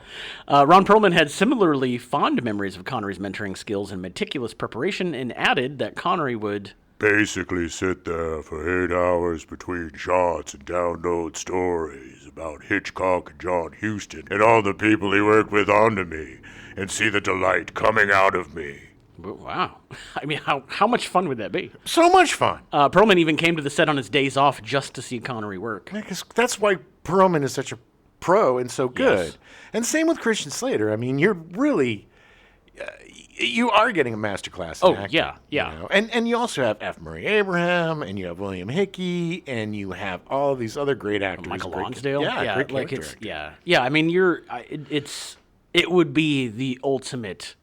Ron Perlman had similarly fond memories of Connery's mentoring skills and meticulous preparation and added that Connery would... basically sit there for 8 hours between shots and download stories about Hitchcock and John Huston and all the people he worked with onto me and see the delight coming out of me. Wow. I mean, how much fun would that be? So much fun. Perlman even came to the set on his days off just to see Connery work. Because that's why Perlman is such a pro and so good. Yes. And same with Christian Slater. I mean, you're really... you are getting a masterclass in acting. Yeah. You know? And you also have F. Murray Abraham, and you have William Hickey, and you have all these other great actors. Michael Lonsdale. Great like character it's actors. Yeah. I mean, it would be the ultimate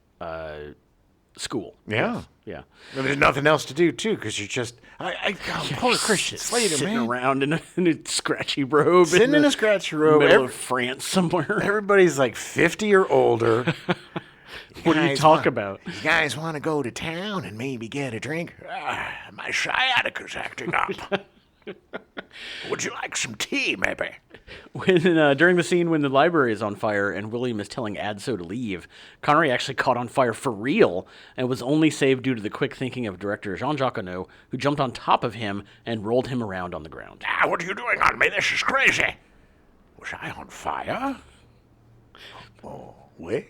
school. Yeah. Yeah. And there's nothing else to do too, because you're just poor Christian Slater, sitting man, around in a scratchy robe, sitting in a scratchy robe, middle of France somewhere. Everybody's like 50 or older. What do you talk about? You guys want to go to town and maybe get a drink? My sciatica's acting up. Would you like some tea, maybe? During the scene when the library is on fire and William is telling Adso to leave, Connery actually caught on fire for real and was only saved due to the quick thinking of director Jean-Jacques Annaud, who jumped on top of him and rolled him around on the ground. What are you doing on me? This is crazy. Was I on fire? Oh, wait.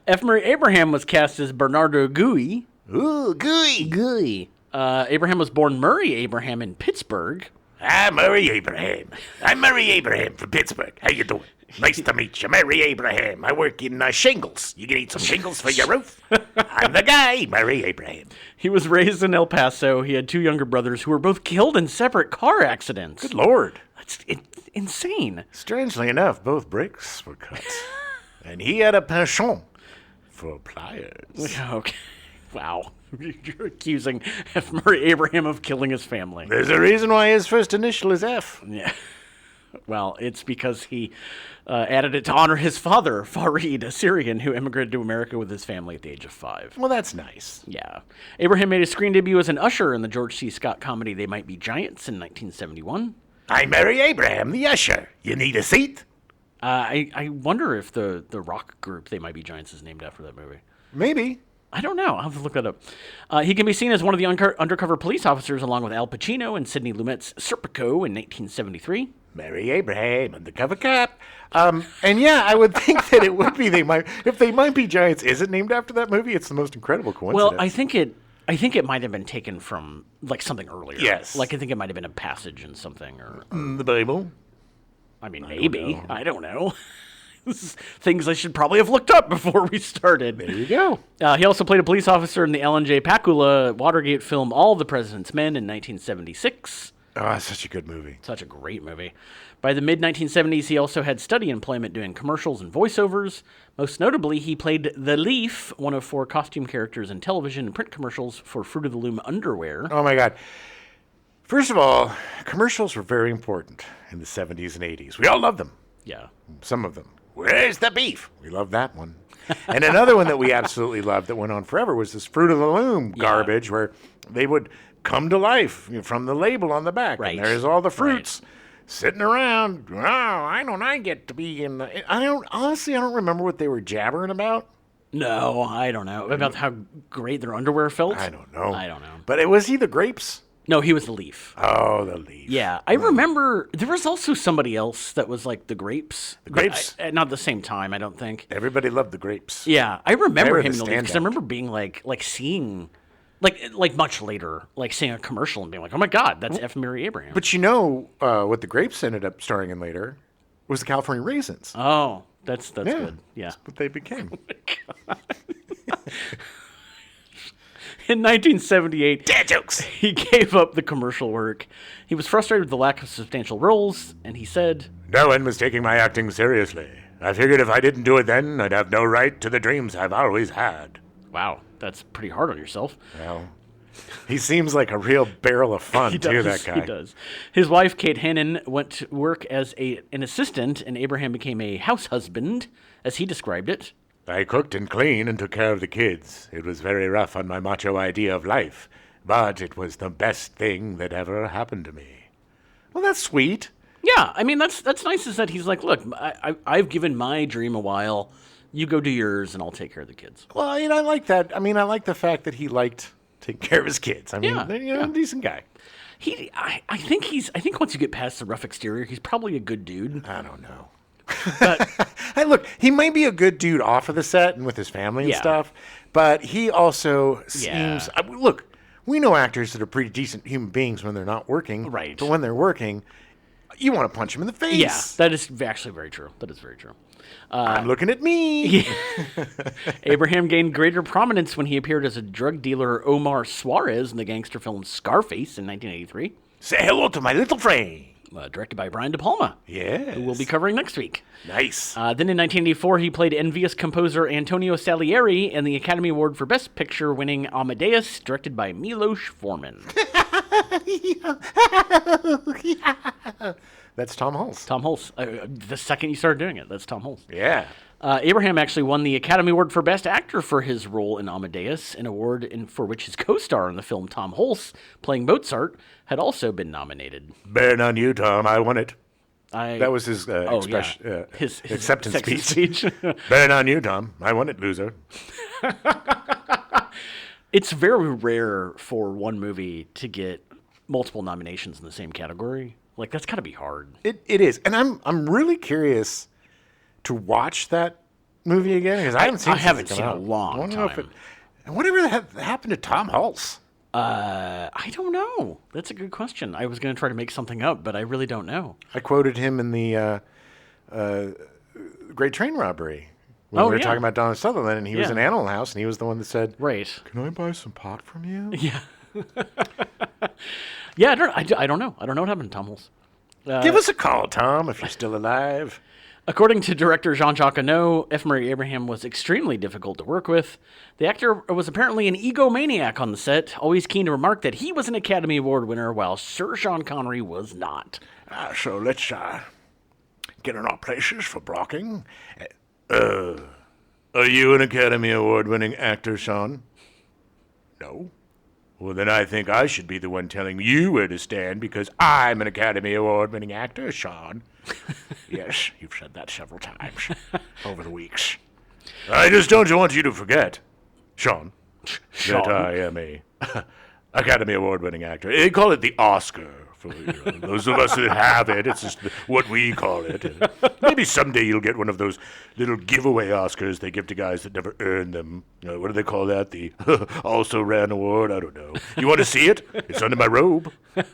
F. Murray Abraham was cast as Bernardo Gooey. Ooh, Gooey. Abraham was born Murray Abraham in Pittsburgh. Murray Abraham. I'm Murray Abraham from Pittsburgh. How you doing? Nice to meet you, Murray Abraham. I work in shingles. You can eat some shingles for your roof. I'm the guy, Murray Abraham. He was raised in El Paso. He had two younger brothers who were both killed in separate car accidents. Good Lord. That's insane. Strangely enough, both brakes were cut. And he had a penchant for pliers. Okay. Wow. You're accusing F. Murray Abraham of killing his family. There's a reason why his first initial is F. Yeah. Well, it's because he added it to honor his father, Farid, a Syrian who immigrated to America with his family at the age of 5. Well, that's nice. Yeah. Abraham made his screen debut as an usher in the George C. Scott comedy They Might Be Giants in 1971. I'm Murray Abraham, the usher. You need a seat? I wonder if the rock group They Might Be Giants is named after that movie. Maybe. I don't know. I'll have to look that up. He can be seen as one of the undercover police officers along with Al Pacino and Sidney Lumet's Serpico in 1973. Murray Abraham, undercover cop. And yeah, I would think that it would be if They Might Be Giants isn't named after that movie, it's the most incredible coincidence. Well, I think it might have been taken from like something earlier. Yes. Like I think it might have been a passage in something or the Bible. I mean, maybe. I don't know. This is things I should probably have looked up before we started. There you go. He also played a police officer in the Ellen J. Pakula Watergate film All the President's Men in 1976. Oh, such a good movie. Such a great movie. By the mid-1970s, he also had steady employment doing commercials and voiceovers. Most notably, he played The Leaf, one of 4 costume characters in television and print commercials for Fruit of the Loom underwear. Oh, my God. First of all, commercials were very important in the 70s and 80s. We all loved them. Yeah. Some of them. Where's the beef? We love that one. And another one that we absolutely loved that went on forever was this Fruit of the Loom garbage where they would come to life from the label on the back. Right. And there's all the fruits sitting around. Oh, I get to be in the... I don't remember what they were jabbering about. No, I don't know. About how great their underwear felt? I don't know. But was he the grapes? No, he was the Leaf. Oh, the Leaf. Yeah, I remember there was also somebody else that was like the Grapes. The Grapes? Not at the same time, I don't think. Everybody loved the Grapes. Yeah, I remember him in the Leaf because I remember being like seeing, like much later, like seeing a commercial and being like, oh my God, that's F. Murray Abraham. But you know what the Grapes ended up starring in later was the California Raisins. Oh, that's good. Yeah. That's what they became. Oh my God. In 1978, dad jokes. He gave up the commercial work. He was frustrated with the lack of substantial roles, and he said, "No one was taking my acting seriously. I figured if I didn't do it then, I'd have no right to the dreams I've always had." Wow, that's pretty hard on yourself. Well, he seems like a real barrel of fun, too, that guy. He does. His wife, Kate Hannon, went to work as an assistant, and Abraham became a house husband, as he described it. "I cooked and cleaned and took care of the kids. It was very rough on my macho idea of life, but it was the best thing that ever happened to me." Well, that's sweet. Yeah, I mean, that's nice is that he's like, look, I've given my dream a while. You go do yours, and I'll take care of the kids. Well, I like that. I mean, I like the fact that he liked taking care of his kids. I mean, a decent guy. I think once you get past the rough exterior, he's probably a good dude. I don't know. But hey, look, he might be a good dude off of the set and with his family and stuff, but he also seems... Look, we know actors that are pretty decent human beings when they're not working. Right. But when they're working, you want to punch them in the face. Yeah, that is actually very true. That is very true. I'm looking at me. Yeah. Abraham gained greater prominence when he appeared as a drug dealer Omar Suarez in the gangster film Scarface in 1983. Say hello to my little friend. Directed by Brian De Palma. Yes. Who we'll be covering next week. Nice. Then in 1984, he played envious composer Antonio Salieri in the Academy Award for Best Picture winning Amadeus, directed by Milos Forman. That's Tom Hulce. Tom Hulce. The second you started doing it, that's Tom Hulce. Yeah. Abraham actually won the Academy Award for Best Actor for his role in Amadeus, an award for which his co-star in the film, Tom Hulce, playing Mozart, had also been nominated. Burn on you, Tom. I won it. That was his his acceptance speech. Burn on you, Tom. I won it, loser. It's very rare for one movie to get multiple nominations in the same category. Like, that's got to be hard. It is. And I'm really curious to watch that movie again, because I haven't seen it in a long time. Whatever happened to Tom Hulce? I don't know. That's a good question. I was going to try to make something up, but I really don't know. I quoted him in the Great Train Robbery when we were talking about Donald Sutherland, and he was in Animal House, and he was the one that said, "Right, can I buy some pot from you?" Yeah. Yeah, I don't know. I don't know what happened to Tom Hulce. Give us a call, Tom, if you're still alive. According to director Jean-Jacques Annaud, F. Murray Abraham was extremely difficult to work with. The actor was apparently an egomaniac on the set, always keen to remark that he was an Academy Award winner, while Sir Sean Connery was not. So let's get in our places for blocking. Are you an Academy Award-winning actor, Sean? No. Well, then I think I should be the one telling you where to stand, because I'm an Academy Award-winning actor, Sean. Yes, you've said that several times over the weeks. I just don't want you to forget, Sean, that I am a Academy Award-winning actor. They call it the Oscar for those of us who have it. It's just what we call it. Maybe someday you'll get one of those little giveaway Oscars they give to guys that never earned them. What do they call that? The also ran award? I don't know. You want to see it? It's under my robe. God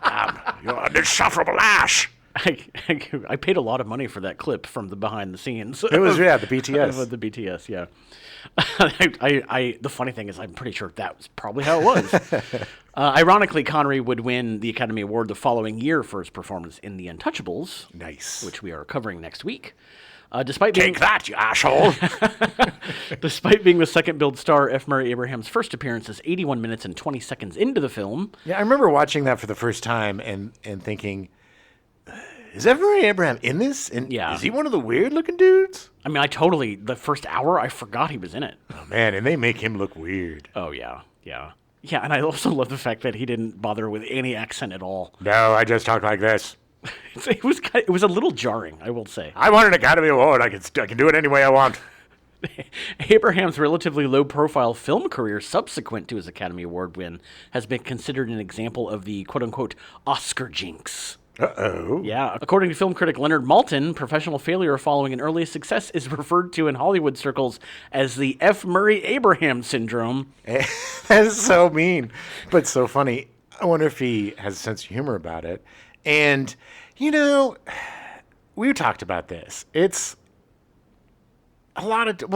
damn, you're an insufferable ass. I paid a lot of money for that clip from the behind the scenes. It was the BTS. The BTS, yeah. The funny thing is, I'm pretty sure that was probably how it was. Ironically, Connery would win the Academy Award the following year for his performance in The Untouchables. Nice. Which we are covering next week. Despite being Take that, you asshole! Despite being the second billed star, F. Murray Abraham's first appearance is 81 minutes and 20 seconds into the film. Yeah, I remember watching that for the first time and thinking, is F. Murray Abraham in this? And is he one of the weird-looking dudes? I mean, the first hour, I forgot he was in it. Oh, man, and they make him look weird. Oh, yeah. Yeah, and I also love the fact that he didn't bother with any accent at all. No, I just talk like this. It was a little jarring, I will say. I won an Academy Award. I can do it any way I want. Abraham's relatively low-profile film career subsequent to his Academy Award win has been considered an example of the quote-unquote Oscar jinx. Uh-oh. Yeah. According to film critic Leonard Maltin, professional failure following an early success is referred to in Hollywood circles as the F. Murray Abraham syndrome. That is so mean, but so funny. I wonder if he has a sense of humor about it. And, we talked about this. It's a lot of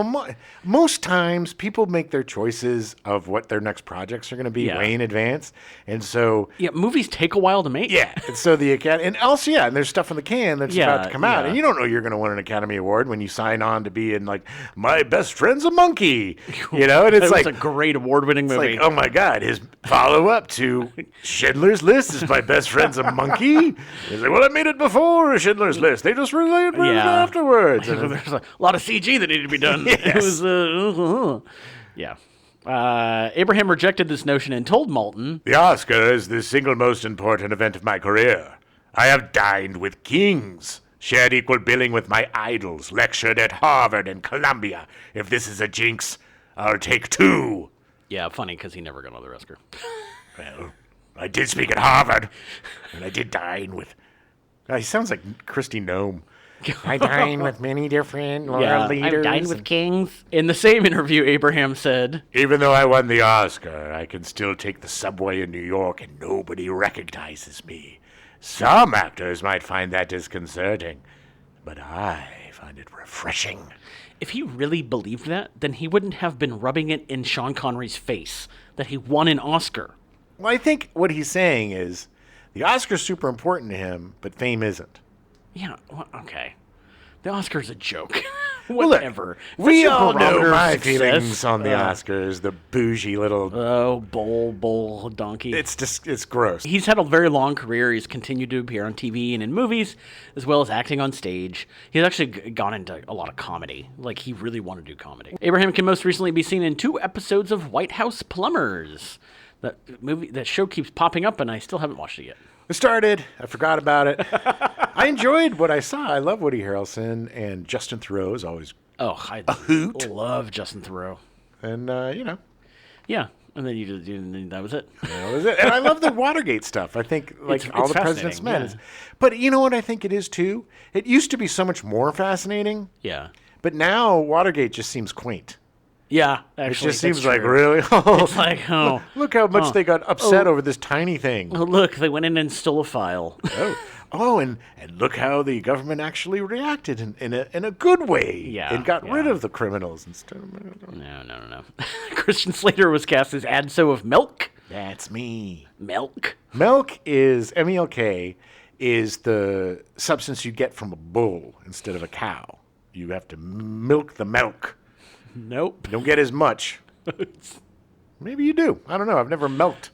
most times people make their choices of what their next projects are going to be way in advance, and so movies take a while to make. Yeah, and so the Academy, and also and there's stuff in the can that's about to come out, and you don't know you're going to win an Academy Award when you sign on to be in like My Best Friend's a Monkey, and it's like a great award-winning movie. Like, oh my God, his follow-up to Schindler's List is My Best Friend's a Monkey. He's like, well, I made it before Schindler's List. They just relayed it afterwards. There's a lot of CG that needed to be done. Yes. It was, Abraham rejected this notion and told Maltin, "The Oscar is the single most important event of my career. I have dined with kings, shared equal billing with my idols, lectured at Harvard and Columbia. If this is a jinx, I'll take 2. Yeah, funny, because he never got another Oscar. Well, I did speak at Harvard, and I did dine with... He sounds like Christy Nome. I dine with many different world leaders. I dined with kings. In the same interview, Abraham said, even though I won the Oscar, I can still take the subway in New York and nobody recognizes me. Some actors might find that disconcerting, but I find it refreshing. If he really believed that, then he wouldn't have been rubbing it in Sean Connery's face that he won an Oscar. Well, I think what he's saying is the Oscar's super important to him, but fame isn't. Yeah, well, okay. The Oscar's a joke. Whatever. We all know my feelings on the Oscars. The bougie little bull donkey. It's gross. He's had a very long career. He's continued to appear on TV and in movies, as well as acting on stage. He's actually gone into a lot of comedy. Like, he really wanted to do comedy. Abraham can most recently be seen in 2 episodes of White House Plumbers. That show keeps popping up, and I still haven't watched it yet. It started. I forgot about it. I enjoyed what I saw. I love Woody Harrelson, and Justin Theroux is always a hoot. Love Justin Theroux. And, Yeah. And then that was it. That was it. And I love the Watergate stuff. I think, like, all the President's Men. Yeah. But you know what I think it is, too? It used to be so much more fascinating. Yeah. But now Watergate just seems quaint. Yeah, actually. It just seems like, really? It's like, look how much they got upset over this tiny thing. Oh, look, they went in and stole a file. And look how the government actually reacted in a good way. Yeah. And got rid of the criminals instead of... No. Christian Slater was cast as Adso of Milk. That's me. Milk? Milk is, M-E-L-K, is the substance you get from a bull instead of a cow. You have to milk the milk. Nope. You don't get as much. Maybe you do. I don't know. I've never milked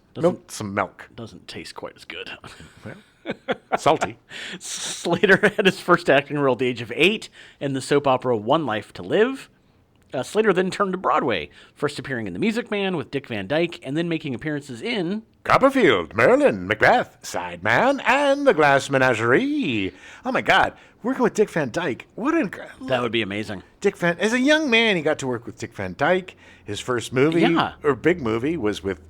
some milk. Doesn't taste quite as good. Salty. Slater had his first acting role at the age of 8 in the soap opera One Life to Live. Slater then turned to Broadway, first appearing in The Music Man with Dick Van Dyke, and then making appearances in Copperfield, Merlin, Macbeth, Sideman, and The Glass Menagerie. Oh my God, working with Dick Van Dyke. That would be amazing. As a young man, he got to work with Dick Van Dyke. His first movie, or big movie, was with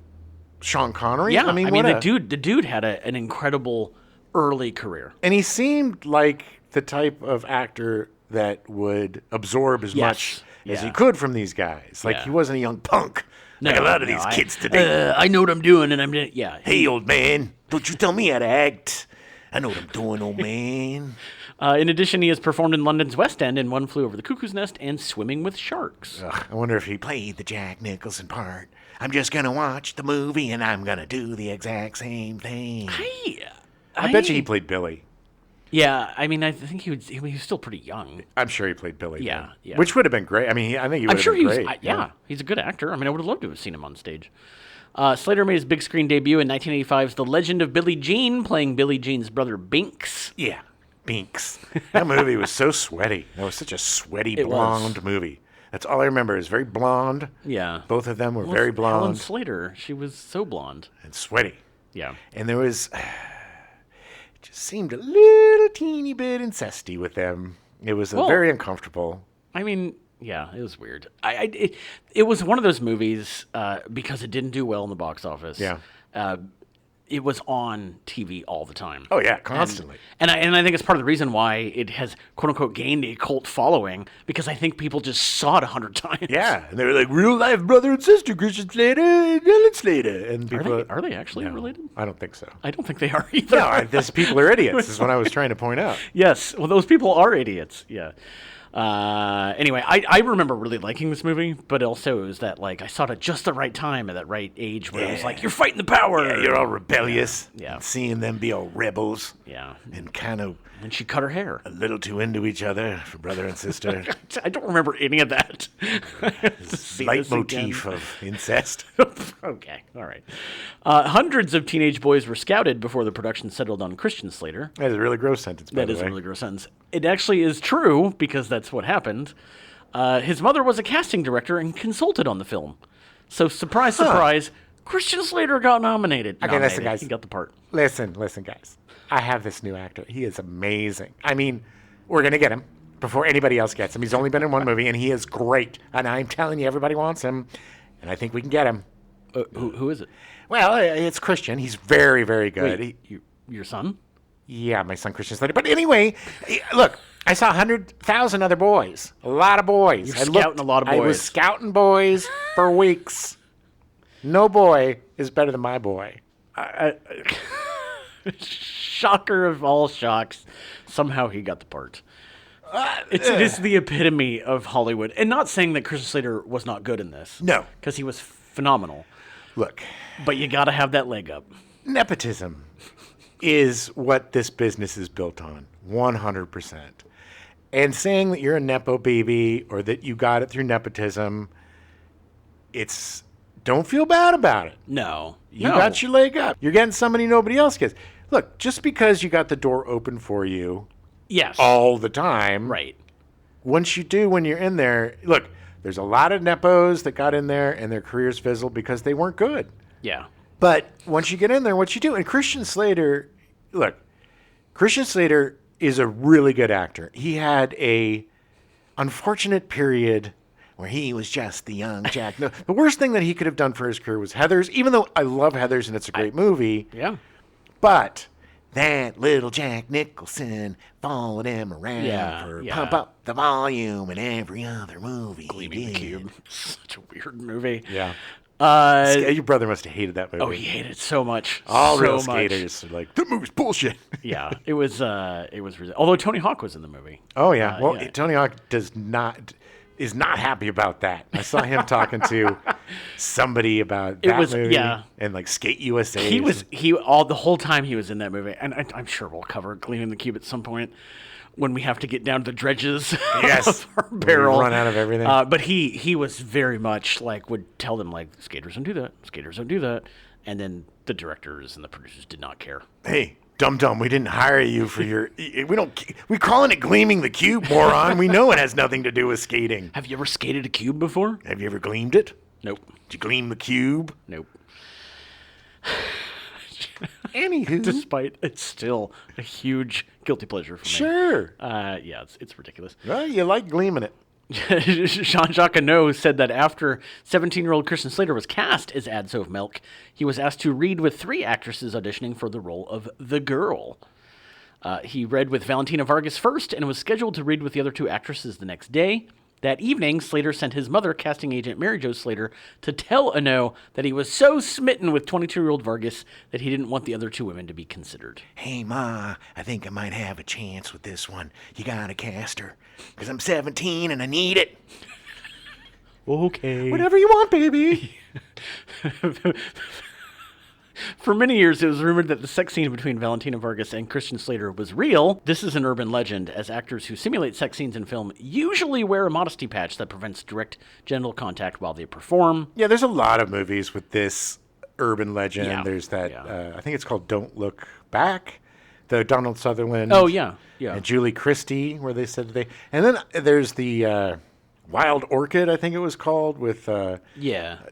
Sean Connery. Yeah, the dude had an incredible early career. And he seemed like the type of actor that would absorb as much as he could from these guys. Like, he wasn't a young punk. Like a lot of these kids today. I know what I'm doing, and I'm doing... Yeah. Hey, old man, don't you tell me how to act. I know what I'm doing, old man. In addition, he has performed in London's West End in One Flew Over the Cuckoo's Nest and Swimming with Sharks. I wonder if he played the Jack Nicholson part. I'm just going to watch the movie, and I'm going to do the exact same thing. I bet you he played Billy. Yeah, I mean, I think he was still pretty young. I'm sure he played Billy. Yeah. Which would have been great. I mean, I think he would have been great. He's a good actor. I mean, I would have loved to have seen him on stage. Slater made his big screen debut in 1985's The Legend of Billie Jean, playing Billie Jean's brother Binks. Yeah, Binks. That movie was so sweaty. That was such a sweaty, blonde movie. That's all I remember is very blonde. Yeah. Both of them were very blonde. Helen Slater, she was so blonde. And sweaty. Yeah. And there was... just seemed a little teeny bit incesty with them. It was very uncomfortable. I mean, yeah, it was weird. It was one of those movies because it didn't do well in the box office. Yeah. It was on TV all the time. Oh yeah, constantly. And I think it's part of the reason why it has quote unquote gained a cult following, because I think people just saw it 100 times. Yeah, and they were like real life brother and sister, Christian Slater and Ellen Slater. And people are they actually related? I don't think so. I don't think they are either. No, these people are idiots. Is what I was trying to point out. Yes, well, those people are idiots. Yeah. Anyway, I remember really liking this movie, but also it was that, like, I saw it at just the right time, at that right age where it was like, you're fighting the power. Yeah, you're all rebellious. Yeah. Seeing them be all rebels. Yeah. And kind of... And she cut her hair. A little too into each other for brother and sister. I don't remember any of that. Leitmotif of incest. Okay, all right. Hundreds of teenage boys were scouted before the production settled on Christian Slater. That is a really gross sentence, by the way. That is a really gross sentence. It actually is true, because that's what happened. His mother was a casting director and consulted on the film. So, surprise, surprise, Christian Slater got nominated. Okay, listen, guys. He got the part. Listen, guys. I have this new actor. He is amazing. I mean, we're going to get him before anybody else gets him. He's only been in one movie, and he is great. And I'm telling you, everybody wants him. And I think we can get him. Who is it? Well, it's Christian. He's very, very good. Wait, your son? Yeah, my son Christian Slater. But anyway, look, I saw 100,000 other boys. A lot of boys. You're scouting a lot of boys. I was scouting boys for weeks. No boy is better than my boy. Shocker of all shocks. Somehow he got the part. It is the epitome of Hollywood. And not saying that Christian Slater was not good in this. No. Because he was phenomenal. Look. But you got to have that leg up. Nepotism is what this business is built on. 100%. And saying that you're a Nepo baby or that you got it through nepotism, don't feel bad about it. No. You got your leg up. You're getting somebody nobody else gets. Look, just because you got the door open for you all the time. Right. Once you do, when you're in there, look, there's a lot of Nepos that got in there and their careers fizzled because they weren't good. Yeah. But once you get in there, what you do, and Christian Slater is a really good actor. He had a unfortunate period where he was just the young Jack. The worst thing that he could have done for his career was Heathers, even though I love Heathers and it's a great movie. Yeah. But that little Jack Nicholson followed him around Pump Up the Volume and every other movie. Gleaming the Cube. Such a weird movie. Yeah. Your brother must have hated that movie. Oh, he hated it so much. All real skaters are like, the movie's bullshit. Yeah, it was. Although Tony Hawk was in the movie. Oh yeah, Tony Hawk is not happy about that. I saw him talking to somebody about that movie. And like Skate USA. The whole time he was in that movie, and I'm sure we'll cover Gleaming the Cube at some point when we have to get down to the dredges of our barrel. We run out of everything. But he was very much like, would tell them like, skaters don't do that. Skaters don't do that. And then the directors and the producers did not care. Hey, dum-dum, we didn't hire you for your... We're calling it Gleaming the Cube, moron. We know it has nothing to do with skating. Have you ever skated a cube before? Have you ever gleamed it? Nope. Did you gleam the cube? Nope. Anywho. Despite it's still a huge guilty pleasure for me. Sure. It's ridiculous. Well, you like gleaming it. Jean-Jacques Annaud said that after 17-year-old Christian Slater was cast as Adso Milk, he was asked to read with 3 actresses auditioning for the role of the girl. He read with Valentina Vargas first and was scheduled to read with the other 2 actresses the next day. That evening, Slater sent his mother, casting agent Mary Jo Slater, to tell Annaud that he was so smitten with 22-year-old Vargas that he didn't want the other 2 women to be considered. Hey, Ma, I think I might have a chance with this one. You gotta cast her, because I'm 17 and I need it. Okay. Whatever you want, baby. For many years, it was rumored that the sex scene between Valentina Vargas and Christian Slater was real. This is an urban legend, as actors who simulate sex scenes in film usually wear a modesty patch that prevents direct genital contact while they perform. Yeah, there's a lot of movies with this urban legend. Yeah. There's that, I think it's called Don't Look Back, the Donald Sutherland. Oh, yeah. And Julie Christie, where they said they... And then there's the... Wild Orchid, I think it was called, with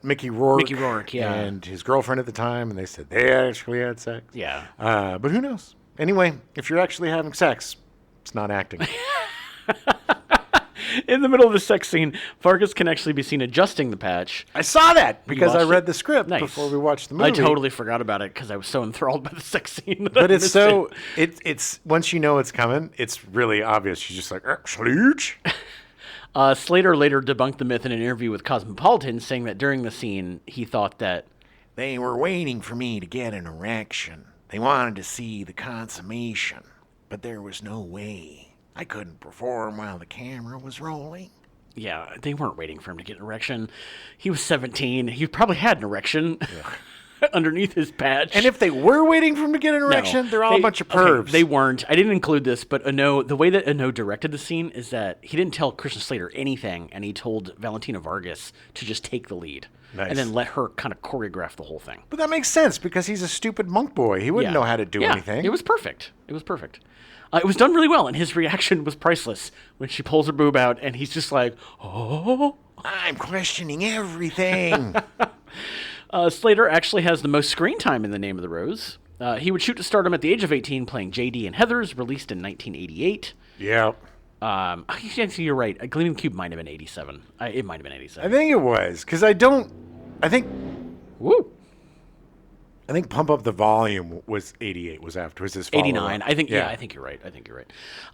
Mickey Rourke. And his girlfriend at the time, and they said they actually had sex. Yeah. But who knows? Anyway, if you're actually having sex, it's not acting. In the middle of the sex scene, Vargas can actually be seen adjusting the patch. I saw that because I read the script before we watched the movie. I totally forgot about it because I was so enthralled by the sex scene. But it's once you know it's coming, it's really obvious. She's just like, Slooch. Slater later debunked the myth in an interview with Cosmopolitan, saying that during the scene, he thought that they were waiting for me to get an erection. They wanted to see the consummation, but there was no way. I couldn't perform while the camera was rolling. Yeah, they weren't waiting for him to get an erection. He was 17. He probably had an erection. Underneath his patch. And if they were waiting for him to get an erection, they're all a bunch of pervs. Okay, they weren't. I didn't include this, but the way that Annaud directed the scene is that he didn't tell Christian Slater anything, and he told Valentina Vargas to just take the lead. Nice. And then let her kind of choreograph the whole thing. But that makes sense, because he's a stupid monk boy. He wouldn't know how to do anything. It was perfect. It was perfect. It was done really well, and his reaction was priceless when she pulls her boob out, and he's just like, oh. I'm questioning everything. Slater actually has the most screen time in The Name of the Rose. He would shoot to stardom at the age of 18 playing J.D. in Heathers, released in 1988. Yeah. Actually, you're right. Gleaming the Cube might have been 87. It might have been 87. I think it was, because I think Pump Up the Volume was 88, was his follow-up. 89. I think you're right.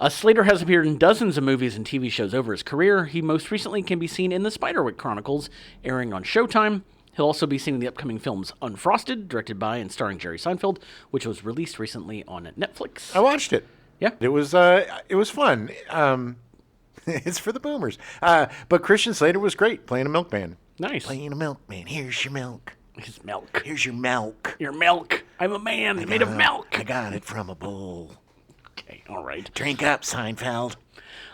Slater has appeared in dozens of movies and TV shows over his career. He most recently can be seen in The Spiderwick Chronicles, airing on Showtime. He'll also be seen in the upcoming films Unfrosted, directed by and starring Jerry Seinfeld, which was released recently on Netflix. I watched it. Yeah. It was fun. It's for the boomers. But Christian Slater was great, playing a milkman. Nice. Playing a milkman. Here's your milk. His milk. Here's your milk. Your milk. I'm a man made of milk. I got it from a bull. Okay, all right. Drink up, Seinfeld.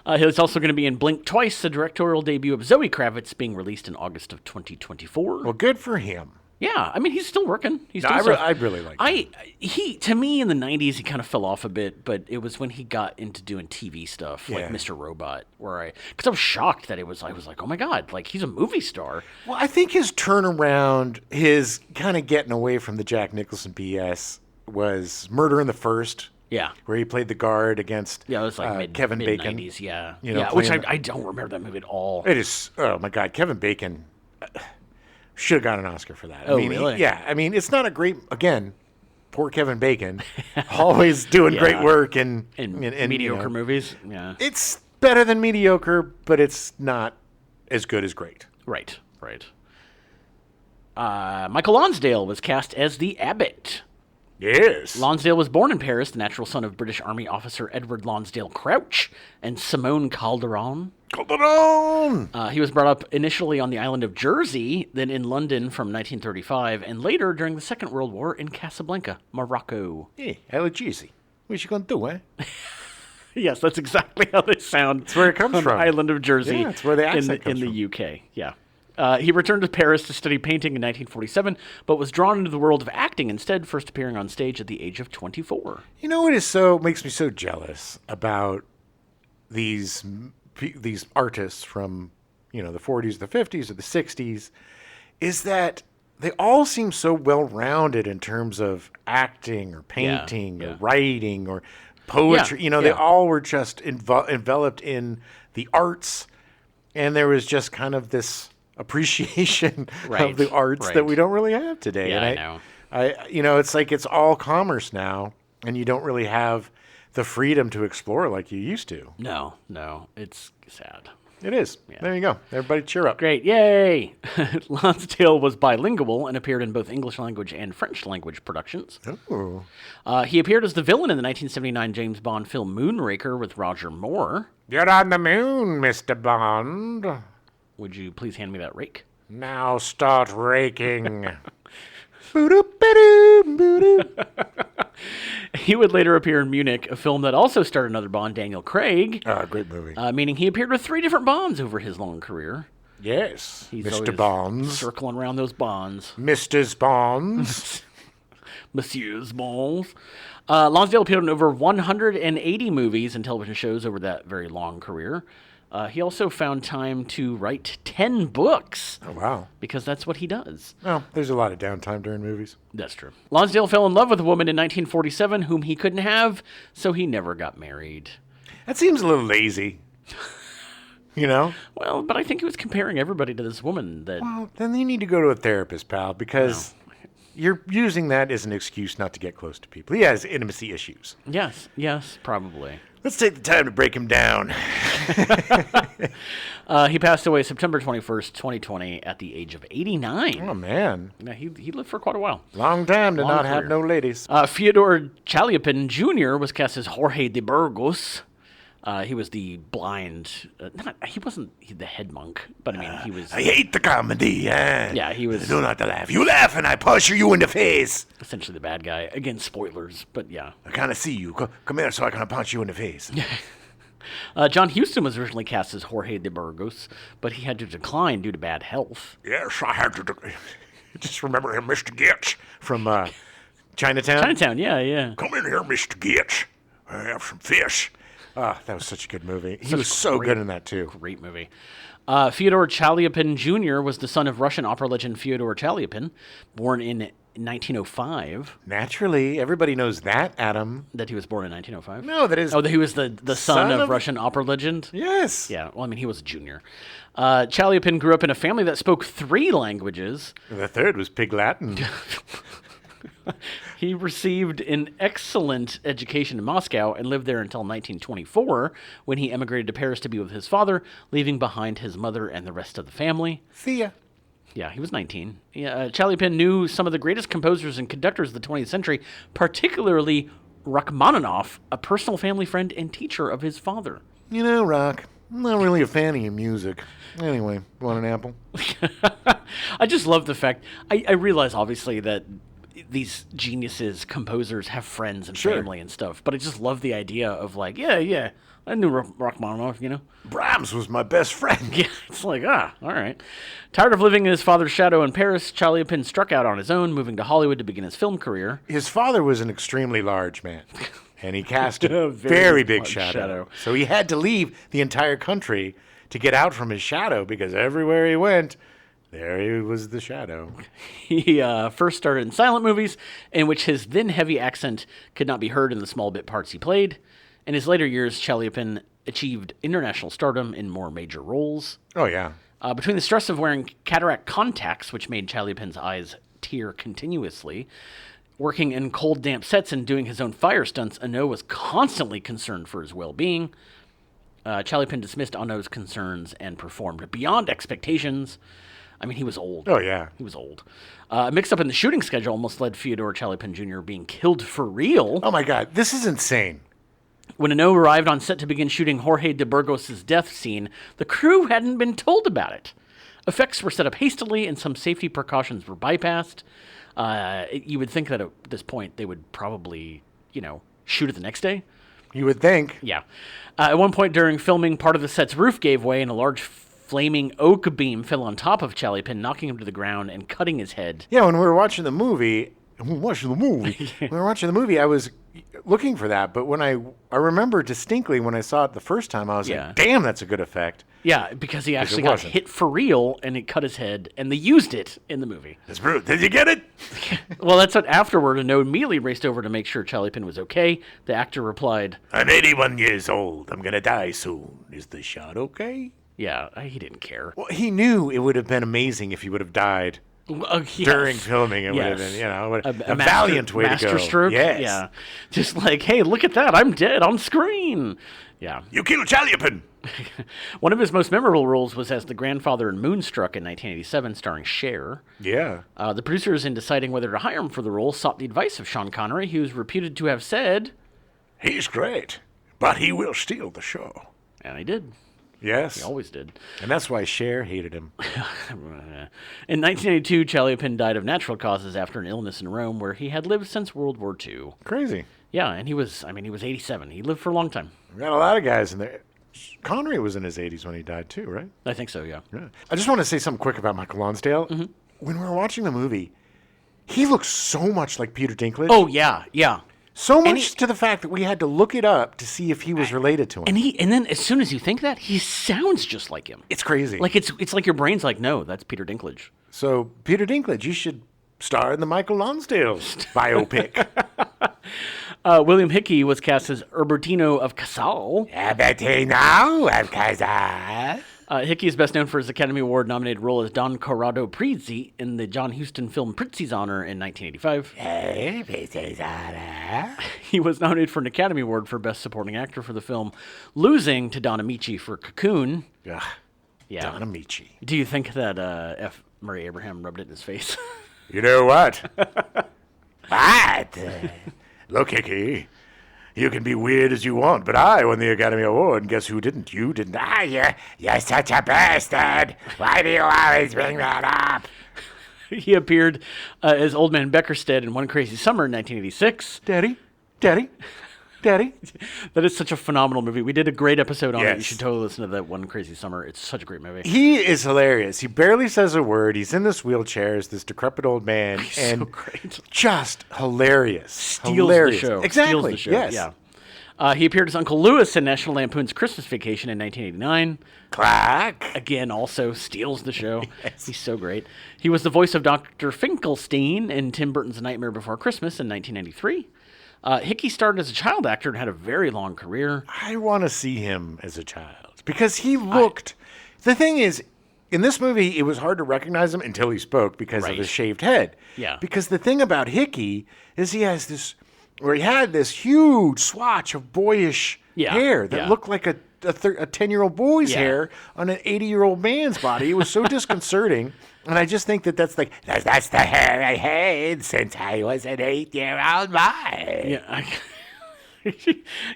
He's also going to be in Blink Twice, the directorial debut of Zoe Kravitz, being released in August of 2024. Well, good for him. Yeah, I mean, he's still working. I really like him. To me, in the 90s, he kind of fell off a bit, but it was when he got into doing TV stuff, like Mr. Robot, because I was shocked that I was like, oh my God, like, he's a movie star. Well, I think his turnaround, his kind of getting away from the Jack Nicholson BS was Murder in the First. Yeah. Where he played the guard against it was like Kevin Bacon. Mid-90s, which I don't remember that movie at all. It is, oh my God, Kevin Bacon should have got an Oscar for that. Oh, really? I mean, it's not a great, again, poor Kevin Bacon, always doing great work in mediocre movies. Yeah. It's better than mediocre, but it's not as good as great. Right. Michael Lonsdale was cast as the Abbot. Yes. Lonsdale was born in Paris, the natural son of British Army officer Edward Lonsdale Crouch and Simone Calderon. He was brought up initially on the island of Jersey, then in London from 1935, and later during the Second World War in Casablanca, Morocco. Hey, hello, Jersey. What you gonna do, eh? Yes, that's exactly how they sound. That's where it comes from. The island of Jersey. Yeah, that's where the accent comes from. In the UK, yeah. He returned to Paris to study painting in 1947, but was drawn into the world of acting instead, first appearing on stage at the age of 24. You know what makes me so jealous about these artists from, the 40s, the 50s, or the 60s, is that they all seem so well-rounded in terms of acting or painting or writing or poetry. They all were just enveloped in the arts, and there was just kind of this appreciation of the arts that we don't really have today. Yeah, and I know. It's like it's all commerce now, and you don't really have the freedom to explore like you used to. No, it's sad. It is. Yeah. There you go. Everybody cheer up. Great. Yay! Lonsdale was bilingual and appeared in both English language and French language productions. Oh. He appeared as the villain in the 1979 James Bond film Moonraker with Roger Moore. You're on the moon, Mr. Bond. Would you please hand me that rake? Now start raking. He would later appear in Munich, a film that also starred another Bond, Daniel Craig. Great movie. Meaning he appeared with 3 different Bonds over his long career. Yes. He's Mr. Bonds. Circling around those Bonds. Mrs. Bonds. Monsieur's Bonds. Lonsdale appeared in over 180 movies and television shows over that very long career. He also found time to write 10 books. Oh, wow. Because that's what he does. Well, there's a lot of downtime during movies. That's true. Lonsdale fell in love with a woman in 1947 whom he couldn't have, so he never got married. That seems a little lazy. Well, but I think he was comparing everybody to this woman that... Well, then you need to go to a therapist, pal, because you're using that as an excuse not to get close to people. He has intimacy issues. Yes, probably. Let's take the time to break him down. He passed away September 21st, 2020, at the age of 89. Oh, man. Yeah, he lived for quite a while. Long time to not have no ladies. Fyodor Chaliapin Jr. was cast as Jorge de Burgos. He was the blind... he wasn't the head monk, but I mean, he was... I hate the comedy. Yeah, he was... Do not laugh. You laugh and I punch you in the face. Essentially the bad guy. Again, spoilers, but yeah. I kind of see you. Come here so I can punch you in the face. John Huston was originally cast as Jorge de Burgos, but he had to decline due to bad health. Yes, I had to... Just remember him, Mr. Gitch, from Chinatown. Chinatown, yeah. Come in here, Mr. Gitch. I have some fish. That was such a good movie. He was so good in that, too. Great movie. Fyodor Chaliapin Jr. was the son of Russian opera legend Fyodor Chaliapin, born in 1905. Naturally. Everybody knows that, Adam. That he was born in 1905? No, that is... Oh, that he was the son of Russian opera legend? Yes. Yeah, well, I mean, he was a junior. Chaliapin grew up in a family that spoke 3 languages. The third was Pig Latin. He received an excellent education in Moscow and lived there until 1924, when he emigrated to Paris to be with his father, leaving behind his mother and the rest of the family. See ya. Yeah, he was 19. Yeah, Chaliapin knew some of the greatest composers and conductors of the 20th century, particularly Rachmaninoff, a personal family friend and teacher of his father. Rock, I'm not really a fan of your music. Anyway, want an apple? I just love the fact... I realize, obviously, that these geniuses, composers have friends and family and stuff. But I just love the idea of like, yeah, I knew Rachmaninoff, Brahms was my best friend. Yeah, it's like, all right. Tired of living in his father's shadow in Paris, Chaliapin struck out on his own, moving to Hollywood to begin his film career. His father was an extremely large man, and he cast a very big shadow. So he had to leave the entire country to get out from his shadow, because everywhere he went, there he was the shadow. He first started in silent movies, in which his then heavy accent could not be heard in the small bit parts he played. In his later years, Chaliapin achieved international stardom in more major roles. Oh, yeah. Between the stress of wearing cataract contacts, which made Chaliapin's eyes tear continuously, working in cold, damp sets and doing his own fire stunts, Annaud was constantly concerned for his well-being. Chaliapin dismissed Annaud's concerns and performed beyond expectations. I mean, he was old. Oh, yeah. He was old. A mix-up in the shooting schedule almost led Fyodor Chaliapin Jr. being killed for real. Oh, my God. This is insane. When Annaud arrived on set to begin shooting Jorge de Burgos' death scene, the crew hadn't been told about it. Effects were set up hastily, and some safety precautions were bypassed. You would think that at this point they would probably, shoot it the next day. You would think. Yeah. At one point during filming, part of the set's roof gave way, and a large flaming oak beam fell on top of Chaliapin, knocking him to the ground and cutting his head. Yeah, when we were watching the movie, I was looking for that, but when I remember distinctly when I saw it the first time, I was like, damn, that's a good effect. Yeah, because he actually got hit for real, and it cut his head, and they used it in the movie. That's brutal. Did you get it? Well, that's what afterward, Annaud immediately raced over to make sure Chaliapin was okay. The actor replied, I'm 81 years old. I'm going to die soon. Is the shot okay? Yeah, he didn't care. Well, he knew it would have been amazing if he would have died. During filming, it would have been, a valiant way to go. Masterstroke? Yes. Yeah. Just like, hey, look at that. I'm dead on screen. Yeah. You killed Chaliapin. One of his most memorable roles was as the grandfather in Moonstruck in 1987, starring Cher. Yeah. The producers, in deciding whether to hire him for the role, sought the advice of Sean Connery, who is reputed to have said, he's great, but he will steal the show. And he did. Yes. He always did. And that's why Cher hated him. In 1982, Chaliapin died of natural causes after an illness in Rome, where he had lived since World War II. Crazy. Yeah, and he was 87. He lived for a long time. We got a lot of guys in there. Connery was in his 80s when he died too, right? I think so, yeah. I just want to say something quick about Michael Lonsdale. Mm-hmm. When we were watching the movie, he looks so much like Peter Dinklage. Oh, yeah. So much to the fact that we had to look it up to see if he was related to him. And then as soon as you think that, he sounds just like him. It's crazy. Like it's like your brain's like, no, that's Peter Dinklage. So Peter Dinklage, you should star in the Michael Lonsdale biopic. William Hickey was cast as Albertino of Casal. Albertino of Casal. Hickey is best known for his Academy Award-nominated role as Don Corrado Prizzi in the John Huston film Prizzi's Honor in 1985. Prizzi's Honor. He was nominated for an Academy Award for Best Supporting Actor for the film, losing to Don Amici for Cocoon. Ugh, yeah. Don Amici. Do you think that F. Murray Abraham rubbed it in his face? You know what? What? Look, Hickey. You can be weird as you want, but I won the Academy Award, and guess who didn't? You didn't. You're such a bastard. Why do you always bring that up? He appeared as Old Man Beckerstead in One Crazy Summer in 1986. Daddy. That is such a phenomenal movie. We did a great episode on it. You should totally listen to that One Crazy Summer. It's such a great movie. He is hilarious. He barely says a word. He's in this wheelchair as this decrepit old man. He's and so great. Just hilarious. Steals the show. Exactly. Steals the show. Yes. Yeah. He appeared as Uncle Lewis in National Lampoon's Christmas Vacation in 1989. Clack. Again, also steals the show. Yes. He's so great. He was the voice of Dr. Finkelstein in Tim Burton's Nightmare Before Christmas in 1993. Hickey started as a child actor and had a very long career. I want to see him as a child because he looked... The thing is, in this movie, it was hard to recognize him until he spoke because of his shaved head. Yeah. Because the thing about Hickey is he has this... Where he had this huge swatch of boyish hair that looked like a 10-year-old boy's hair on an 80-year-old man's body. It was so disconcerting. And I just think that's the hair I had since I was an 8-year-old boy. Yeah.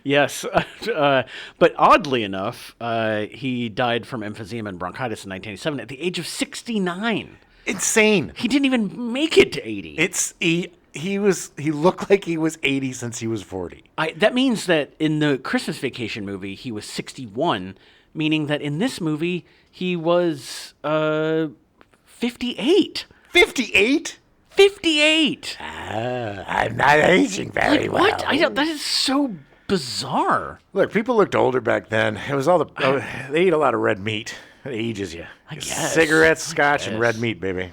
Yes. But oddly enough, he died from emphysema and bronchitis in 1987 at the age of 69. Insane. He didn't even make it to 80. he looked like he was 80 since he was 40. That means that in the Christmas Vacation movie, he was 61, meaning that in this movie, he was 58. 58? 58! I'm not aging very well. What? That is so bizarre. Look, people looked older back then. It was all they ate a lot of red meat. It ages you. I guess. Cigarettes, scotch, and red meat, baby.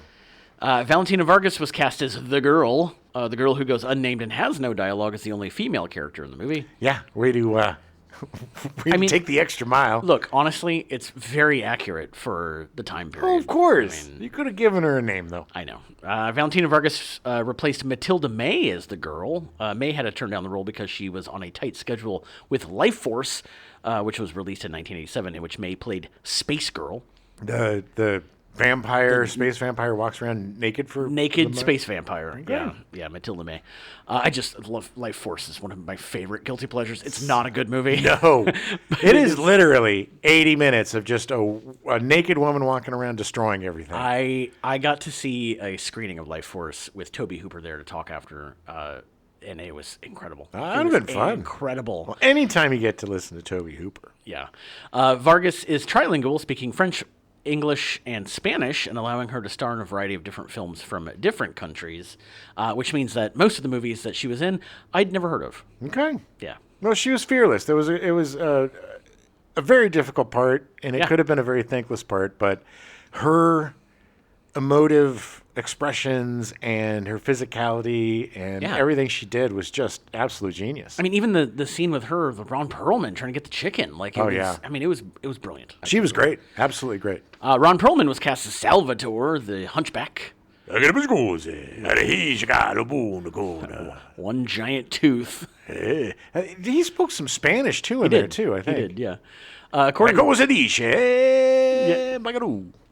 Valentina Vargas was cast as the girl who goes unnamed and has no dialogue, is the only female character in the movie. Yeah, way to take the extra mile. Look, honestly, it's very accurate for the time period. Oh, of course. You could have given her a name, though. I know. Valentina Vargas replaced Matilda May as the girl. May had to turn down the role because she was on a tight schedule with Life Force, which was released in 1987, in which May played Space Girl. The space vampire walks around naked for... Naked space vampire. Okay. Yeah, Matilda May. I just love Life Force. It's one of my favorite guilty pleasures. It's not a good movie. No. It is literally 80 minutes of just a naked woman walking around destroying everything. I got to see a screening of Life Force with Toby Hooper there to talk after, and it was incredible. That would have been fun. Incredible. Well, anytime you get to listen to Toby Hooper. Yeah. Vargas is trilingual, speaking French, English, and Spanish, and allowing her to star in a variety of different films from different countries, which means that most of the movies that she was in, I'd never heard of. Okay. Yeah. Well, she was fearless. It was a very difficult part, and it could have been a very thankless part, but her emotive expressions and her physicality and everything she did was just absolute genius. I mean, even the scene with her, the Ron Perlman trying to get the chicken, like I mean, it was brilliant. She was great, absolutely great. Ron Perlman was cast as Salvatore, the Hunchback. One giant tooth. He spoke some Spanish too in there too, I think. He did, yeah.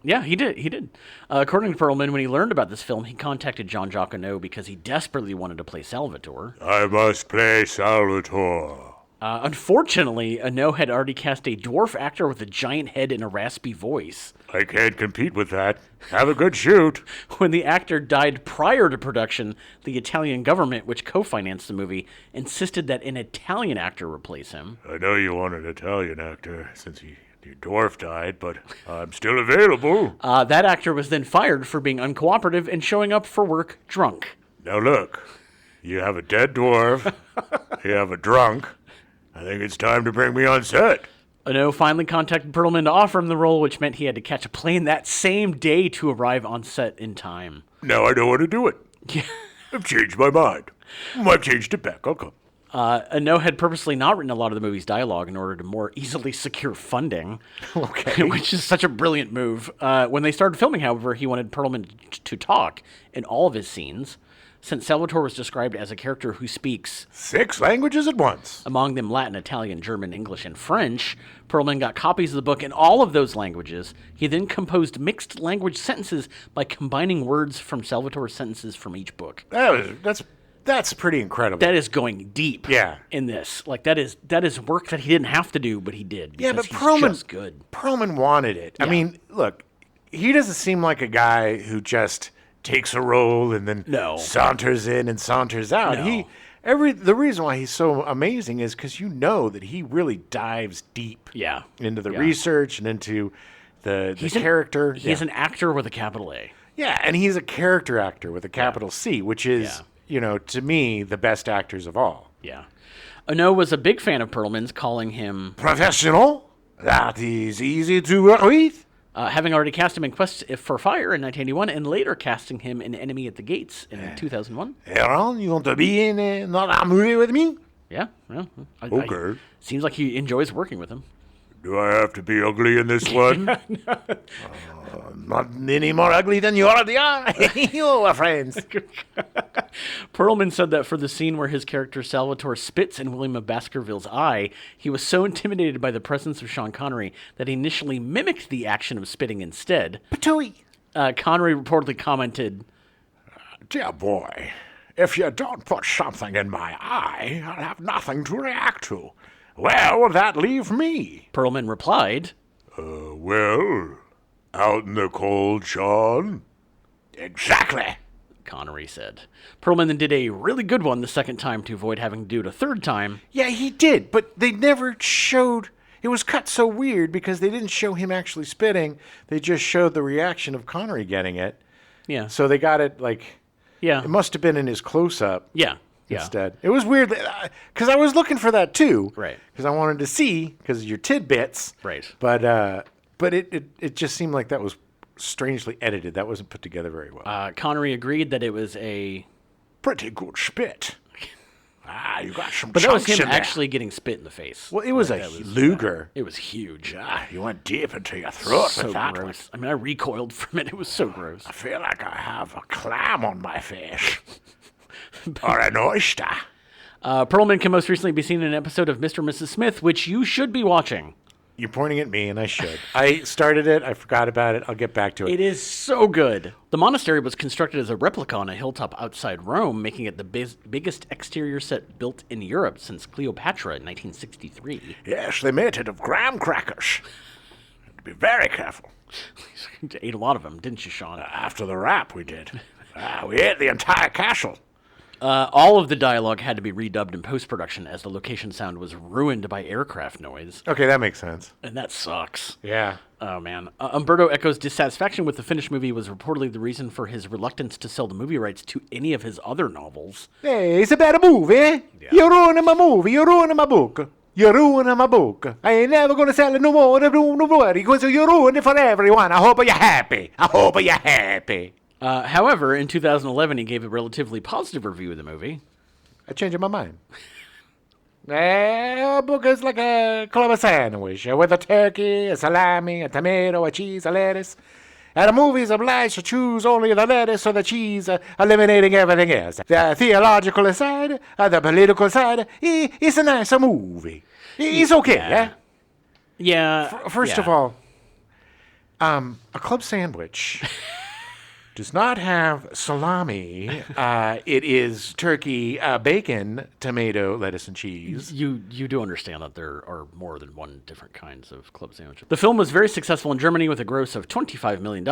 Yeah, he did. According to Perlman, when he learned about this film, he contacted Jean-Jacques Annaud because he desperately wanted to play Salvatore. I must play Salvatore. Unfortunately, Annaud had already cast a dwarf actor with a giant head and a raspy voice. I can't compete with that. Have a good shoot. When the actor died prior to production, the Italian government, which co-financed the movie, insisted that an Italian actor replace him. I know you want an Italian actor since your dwarf died, but I'm still available. That actor was then fired for being uncooperative and showing up for work drunk. Now look, you have a dead dwarf, you have a drunk. I think it's time to bring me on set. Annaud finally contacted Perlman to offer him the role, which meant he had to catch a plane that same day to arrive on set in time. Now I don't want to do it. I've changed my mind. I've changed it back. I'll come. Annaud had purposely not written a lot of the movie's dialogue in order to more easily secure funding, which is such a brilliant move. When they started filming, however, he wanted Perlman to talk in all of his scenes. Since Salvatore was described as a character who speaks 6 languages at once, among them Latin, Italian, German, English, and French, Perlman got copies of the book in all of those languages. He then composed mixed language sentences by combining words from Salvatore's sentences from each book. That's pretty incredible. That is going deep in this. Like, that is work that he didn't have to do, but he did. Yeah, but Perlman's just good. Perlman wanted it. Yeah. I mean, look, he doesn't seem like a guy who just takes a role and then saunters in and saunters out. No. The reason why he's so amazing is because you know that he really dives deep into the research and into the character. He's an actor with a capital A. Yeah, and he's a character actor with a capital C, which is, to me, the best actors of all. Yeah. Annaud was a big fan of Perlman's, calling him professional. That is easy to work with. Having already cast him in Quest for Fire in 1981 and later casting him in Enemy at the Gates in 2001. Aaron, you want to be in another movie with me? Yeah. Well, okay. Seems like he enjoys working with him. Do I have to be ugly in this one? Not any more ugly than you already are. You are friends. Perlman said that for the scene where his character Salvatore spits in William of Baskerville's eye, he was so intimidated by the presence of Sean Connery that he initially mimicked the action of spitting instead. Patooey. Connery reportedly commented, "Dear boy, if you don't put something in my eye, I'll have nothing to react to. Where will that leave me?" Perlman replied, Well, out in the cold, Sean. Exactly. Connery said. Perlman then did a really good one the second time to avoid having to do it a third time. Yeah, he did, but they never showed... It was cut so weird because they didn't show him actually spitting. They just showed the reaction of Connery getting it. Yeah. So they got it like... Yeah. It must have been in his close-up. Yeah. Instead. It was weird because I was looking for that too. Right. Because I wanted to see, because of your tidbits. Right. But it just seemed like that was strangely edited. That wasn't put together very well. Connery agreed that it was a... Pretty good spit. You got some But that was chunks him in there. actually getting spit in the face. Well, it was a Luger. It was huge. You went deep into your throat So with that gross. I mean, I recoiled from it. It was so gross. I feel like I have a clam on my face. Or an oyster. Perlman can most recently be seen in an episode of Mr. and Mrs. Smith, which you should be watching. You're pointing at me, and I should. I started it. I forgot about it. I'll get back to it. It is so good. The monastery was constructed as a replica on a hilltop outside Rome, making it the biggest exterior set built in Europe since Cleopatra in 1963. Yes, they made it of graham crackers. Had to be very careful. You ate a lot of them, didn't you, Sean? After the rap, we did. We ate the entire castle. All of the dialogue had to be redubbed in post-production as the location sound was ruined by aircraft noise. Okay, that makes sense. And that sucks. Yeah. Oh, man. Umberto Eco's dissatisfaction with the finished movie was reportedly the reason for his reluctance to sell the movie rights to any of his other novels. Hey, it's a better movie. Yeah. You're ruining my movie. You're ruining my book. You're ruining my book. I ain't never going to sell it no more. Because you ruined it for everyone. I hope you're happy. I hope you're happy. However, in 2011, he gave a relatively positive review of the movie. I changed my mind. A book is like a club sandwich with a turkey, a salami, a tomato, a cheese, a lettuce. And a movie is obliged to choose only the lettuce or the cheese, eliminating everything else. The theological side, the political side, it's a nicer movie. It's okay, yeah? Yeah. First of all, a club sandwich... does not have salami. It is turkey, bacon, tomato, lettuce, and cheese. You do understand that there are more than one different kinds of club sandwiches. The film was very successful in Germany with a gross of $25 million.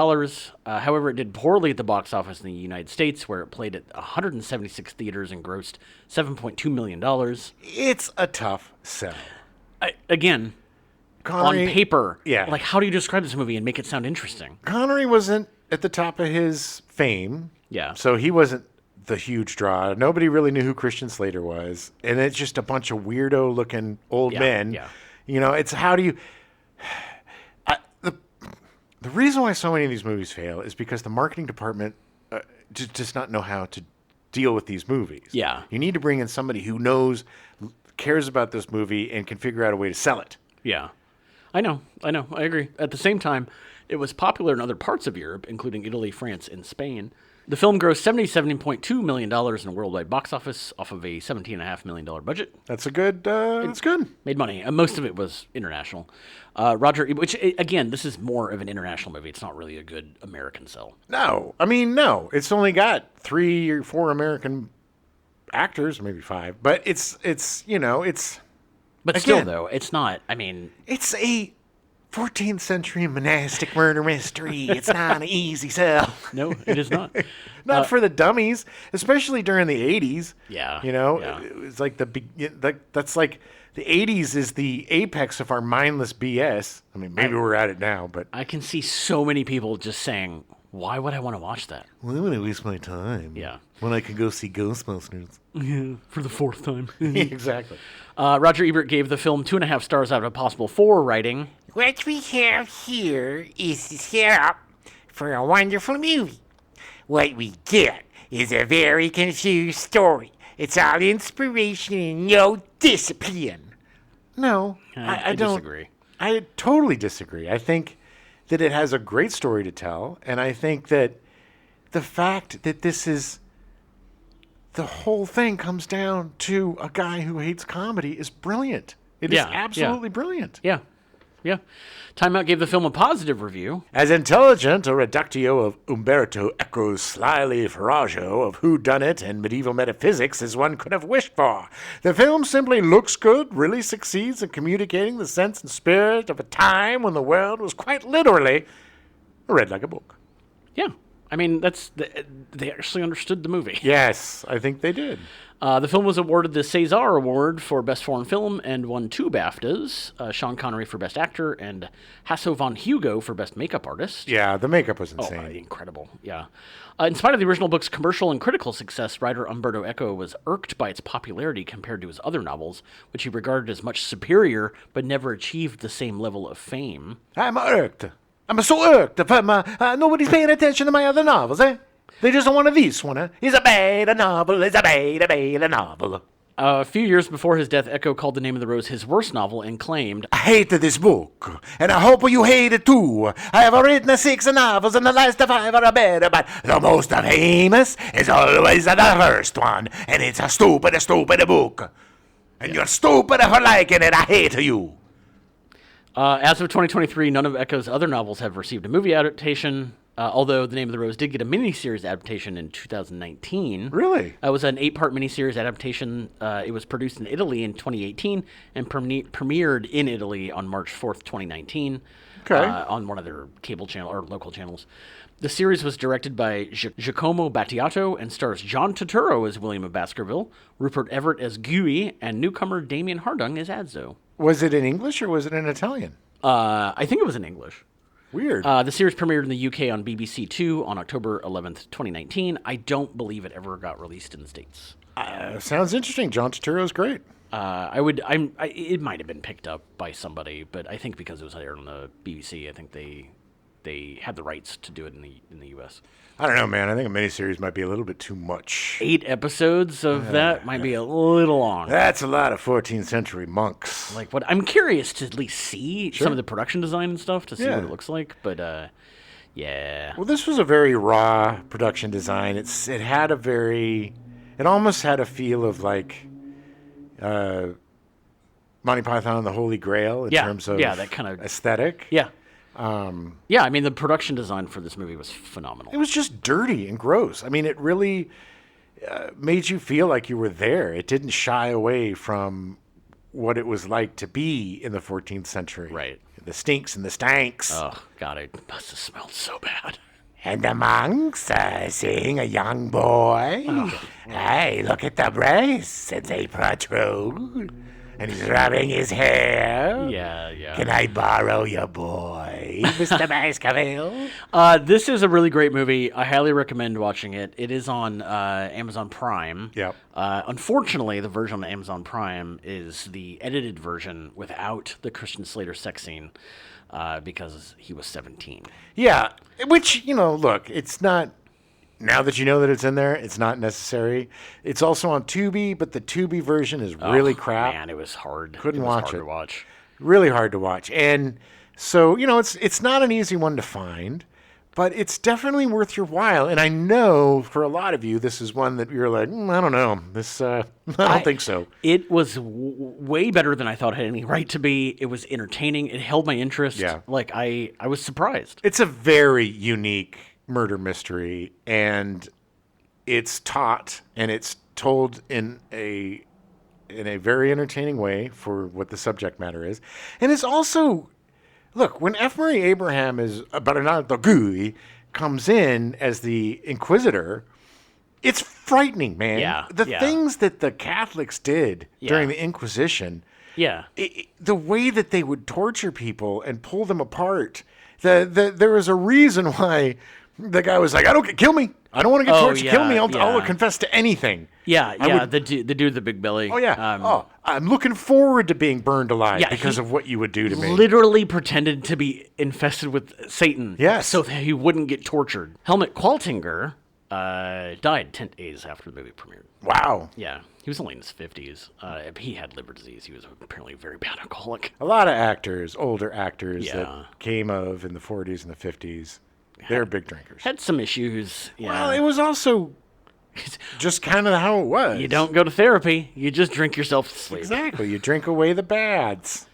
However, it did poorly at the box office in the United States, where it played at 176 theaters and grossed $7.2 million. It's a tough sell. Again, Connery, on paper, yeah. Like, how do you describe this movie and make it sound interesting? Connery wasn't at the top of his fame. Yeah. So he wasn't the huge draw. Nobody really knew who Christian Slater was. And it's just a bunch of weirdo-looking old men. Yeah. You know, it's how do you... The reason why so many of these movies fail is because the marketing department does not know how to deal with these movies. Yeah. You need to bring in somebody who knows, cares about this movie, and can figure out a way to sell it. Yeah. I know. I agree. At the same time, it was popular in other parts of Europe, including Italy, France, and Spain. The film grossed $77.2 million in a worldwide box office off of a $17.5 million budget. That's a good, it's good. Made money. And most of it was international. Which, again, this is more of an international movie. It's not really a good American sell. No. I mean, no. It's only got 3 or 4 American actors, maybe 5. But it's you know, it's... But again, still, though, it's not, I mean... It's a 14th century monastic murder mystery. It's not an easy sell. No, it is not. Not for the dummies, especially during the 80s. Yeah. You know, yeah. it's like that's like the 80s is the apex of our mindless BS. I mean, maybe we're at it now, but I can see so many people just saying, why would I want to watch that? Well, I'm going to waste my time. Yeah. When I can go see Ghostbusters. Yeah, for the 4th time. Exactly. Roger Ebert gave the film 2.5 stars out of a possible 4, writing, What we have here is the setup for a wonderful movie. What we get is a very confused story. It's all inspiration and no discipline. No, I don't disagree. I totally disagree. I think that it has a great story to tell, and I think that the fact that this is the whole thing comes down to a guy who hates comedy is brilliant. It is absolutely brilliant. Yeah. Time Out gave the film a positive review. As intelligent a reductio of Umberto Eco's slyly farrago of whodunit and medieval metaphysics as one could have wished for. The film simply looks good, really succeeds in communicating the sense and spirit of a time when the world was quite literally read like a book. Yeah, I mean, they actually understood the movie. Yes, I think they did. The film was awarded the César Award for Best Foreign Film and won 2 BAFTAs, Sean Connery for Best Actor and Hasso von Hugo for Best Makeup Artist. Yeah, the makeup was insane. Incredible, yeah. In spite of the original book's commercial and critical success, writer Umberto Eco was irked by its popularity compared to his other novels, which he regarded as much superior, but never achieved the same level of fame. I'm irked. I'm so irked. Nobody's paying attention to my other novels, eh? They just don't want this one, huh? It's a bad novel, it's a bad novel. A few years before his death, Eco called The Name of the Rose his worst novel and claimed, I hated this book, and I hope you hate it too. I have written 6 novels, and the last 5 are better, but the most famous is always the first one, and it's a stupid book. And you're stupid for liking it, I hate you. As of 2023, none of Eco's other novels have received a movie adaptation, although The Name of the Rose did get a miniseries adaptation in 2019. Really? It was an 8-part miniseries adaptation. It was produced in Italy in 2018 and premiered in Italy on March 4th, 2019, on one of their cable channel or local channels. The series was directed by Giacomo Battiato and stars John Turturro as William of Baskerville, Rupert Everett as Guy, and newcomer Damien Hardung as Adzo. Was it in English or was it in Italian? I think it was in English. Weird. The series premiered in the UK on BBC Two on October 11th, 2019. I don't believe it ever got released in the States. Sounds interesting. John Turturro's great. It might have been picked up by somebody, but I think because it was aired on the BBC, I think they had the rights to do it in the US. I don't know, man. I think a miniseries might be a little bit too much. 8 episodes of that might be a little long. That's a lot of 14th century monks. Like what? I'm curious to at least see some of the production design and stuff to see what it looks like. But yeah. Well, this was a very raw production design. It almost had a feel of like Monty Python and the Holy Grail in terms of that kind of aesthetic. Yeah. I mean, the production design for this movie was phenomenal. It was just dirty and gross. I mean, it really made you feel like you were there. It didn't shy away from what it was like to be in the 14th century. Right. The stinks and the stanks. Oh, God, it must have smelled so bad. And the monks seeing a young boy. Hey, look at the breasts, and they protrude. And he's rubbing his hair. Yeah. Can I borrow your boy, Mr. Baskerville? This is a really great movie. I highly recommend watching it. It is on Amazon Prime. Yep. Unfortunately, the version on Amazon Prime is the edited version without the Christian Slater sex scene because he was 17. Yeah, which, look, it's not... Now that you know that it's in there, it's not necessary. It's also on Tubi, but the Tubi version is really crap. Man, it was hard. Couldn't it was watch hard it. To watch. Really hard to watch. And so, it's not an easy one to find, but it's definitely worth your while. And I know for a lot of you, this is one that you're like, I don't know. I don't think so. It was way better than I thought it had any right to be. It was entertaining. It held my interest. Yeah. Like, I was surprised. It's a very unique murder mystery, and it's taught and it's told in a very entertaining way for what the subject matter is. And it's also, look, when F. Murray Abraham Bernardo Guy comes in as the Inquisitor, it's frightening, man. Yeah, the things that the Catholics did during the Inquisition. Yeah. The way that they would torture people and pull them apart. There was a reason why the guy was like, kill me. I don't want to get tortured. Kill me. I'll confess to anything. Yeah. The dude with the big belly. Oh, yeah. I'm looking forward to being burned alive because of what you would do to me. Literally pretended to be infested with Satan. Yes. So that he wouldn't get tortured. Helmut Qualtinger died 10 days after the movie premiered. Wow. Yeah. He was only in his 50s. He had liver disease. He was apparently a very bad alcoholic. A lot of actors, older actors that came of in the 40s and the 50s, they're big drinkers. Had some issues. Yeah. Well, it was also just kind of how it was. You don't go to therapy. You just drink yourself to sleep. Exactly. You drink away the bads.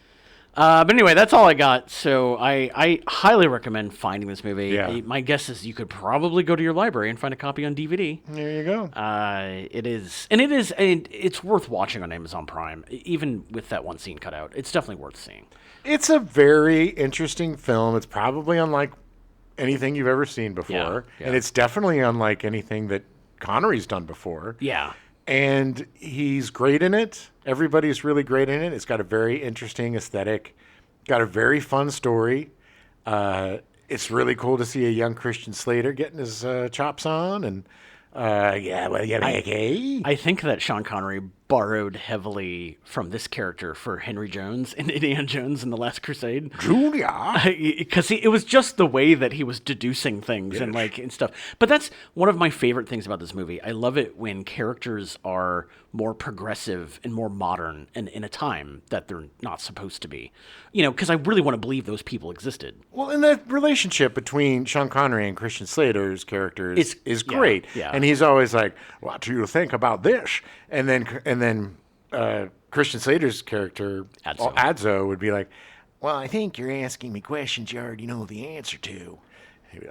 But anyway, that's all I got. So I highly recommend finding this movie. Yeah. My guess is you could probably go to your library and find a copy on DVD. There you go. It's worth watching on Amazon Prime, even with that one scene cut out. It's definitely worth seeing. It's a very interesting film. It's probably unlike anything you've ever seen before, Yeah. and it's definitely unlike anything that Connery's done before. Yeah. And he's great in it. Everybody's really great in it. It's got a very interesting aesthetic, got a very fun story. It's really cool to see a young Christian Slater getting his chops on, and I think that Sean Connery borrowed heavily from this character for Henry Jones in Indiana Jones and the Last Crusade. Junior, Because it was just the way that he was deducing things and stuff. But that's one of my favorite things about this movie. I love it when characters are more progressive and more modern and in a time that they're not supposed to be. Because I really want to believe those people existed. Well, and the relationship between Sean Connery and Christian Slater's characters is great. Yeah. And he's always like, "What do you think about this?" And then Christian Slater's character Adzo would be like, "Well, I think you're asking me questions you already know the answer to." He'd be,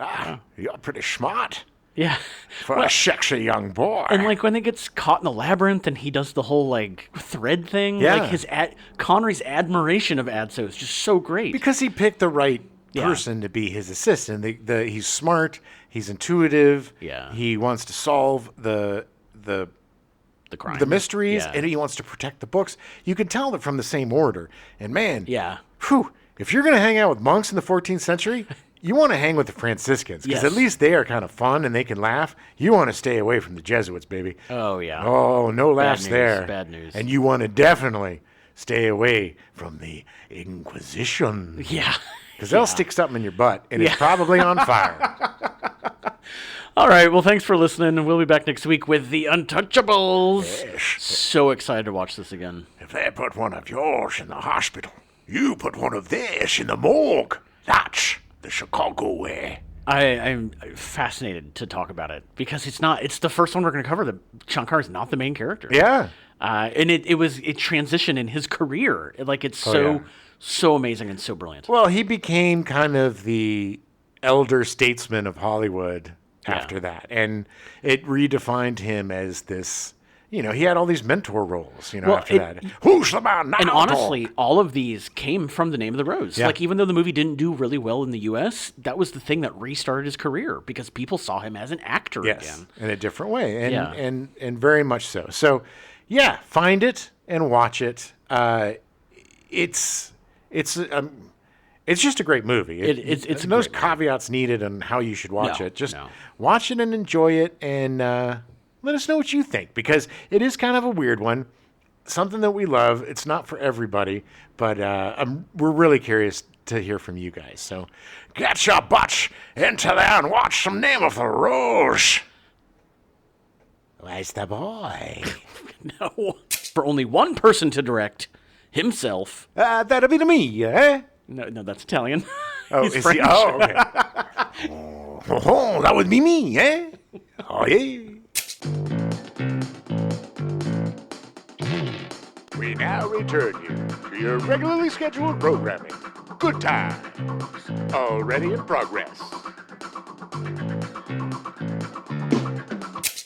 "You're pretty smart." Yeah. For a sexy young boy. And when they get caught in the labyrinth and he does the whole thread thing, Connery's admiration of Adzo is just so great. Because he picked the right person to be his assistant. He's smart, he's intuitive, he wants to solve the crime, the mysteries, and he wants to protect the books. You can tell they're from the same order. And man, if you're going to hang out with monks in the 14th century, you want to hang with the Franciscans, because at least they are kind of fun and they can laugh. You want to stay away from the Jesuits, baby. Oh, yeah. Oh, no laughs there. Bad news. And you want to definitely stay away from the Inquisition. Yeah. Because they'll stick something in your butt, and it's probably on fire. All right. Well, thanks for listening. We'll be back next week with The Untouchables. Yes. So excited to watch this again. If they put one of yours in the hospital, you put one of theirs in the morgue. That's the Chicago way. I'm fascinated to talk about it because it's the first one we're going to cover that Sean Connery's not the main character. Yeah. And it transitioned in his career. It's so amazing and so brilliant. Well, he became kind of the elder statesman of Hollywood after that. And it redefined him as this, he had all these mentor roles, after that. Who's the man now? And honestly, all of these came from The Name of the Rose. Yeah. Even though the movie didn't do really well in the U.S., that was the thing that restarted his career because people saw him as an actor again. In a different way. And very much so. So, find it and watch it. It's just a great movie. It's no caveats needed on how you should watch it. Just watch it and enjoy it, and let us know what you think, because it is kind of a weird one, something that we love. It's not for everybody, but we're really curious to hear from you guys. So get your butts into there and watch some Name of the Rose. Where's the boy? No, for only one person to direct himself. That'll be to me, eh? No, that's Italian. Oh, He's is French. he? Oh, okay. That would be me, eh? Oh, yeah. We now return you to your regularly scheduled programming. Good times. Already in progress.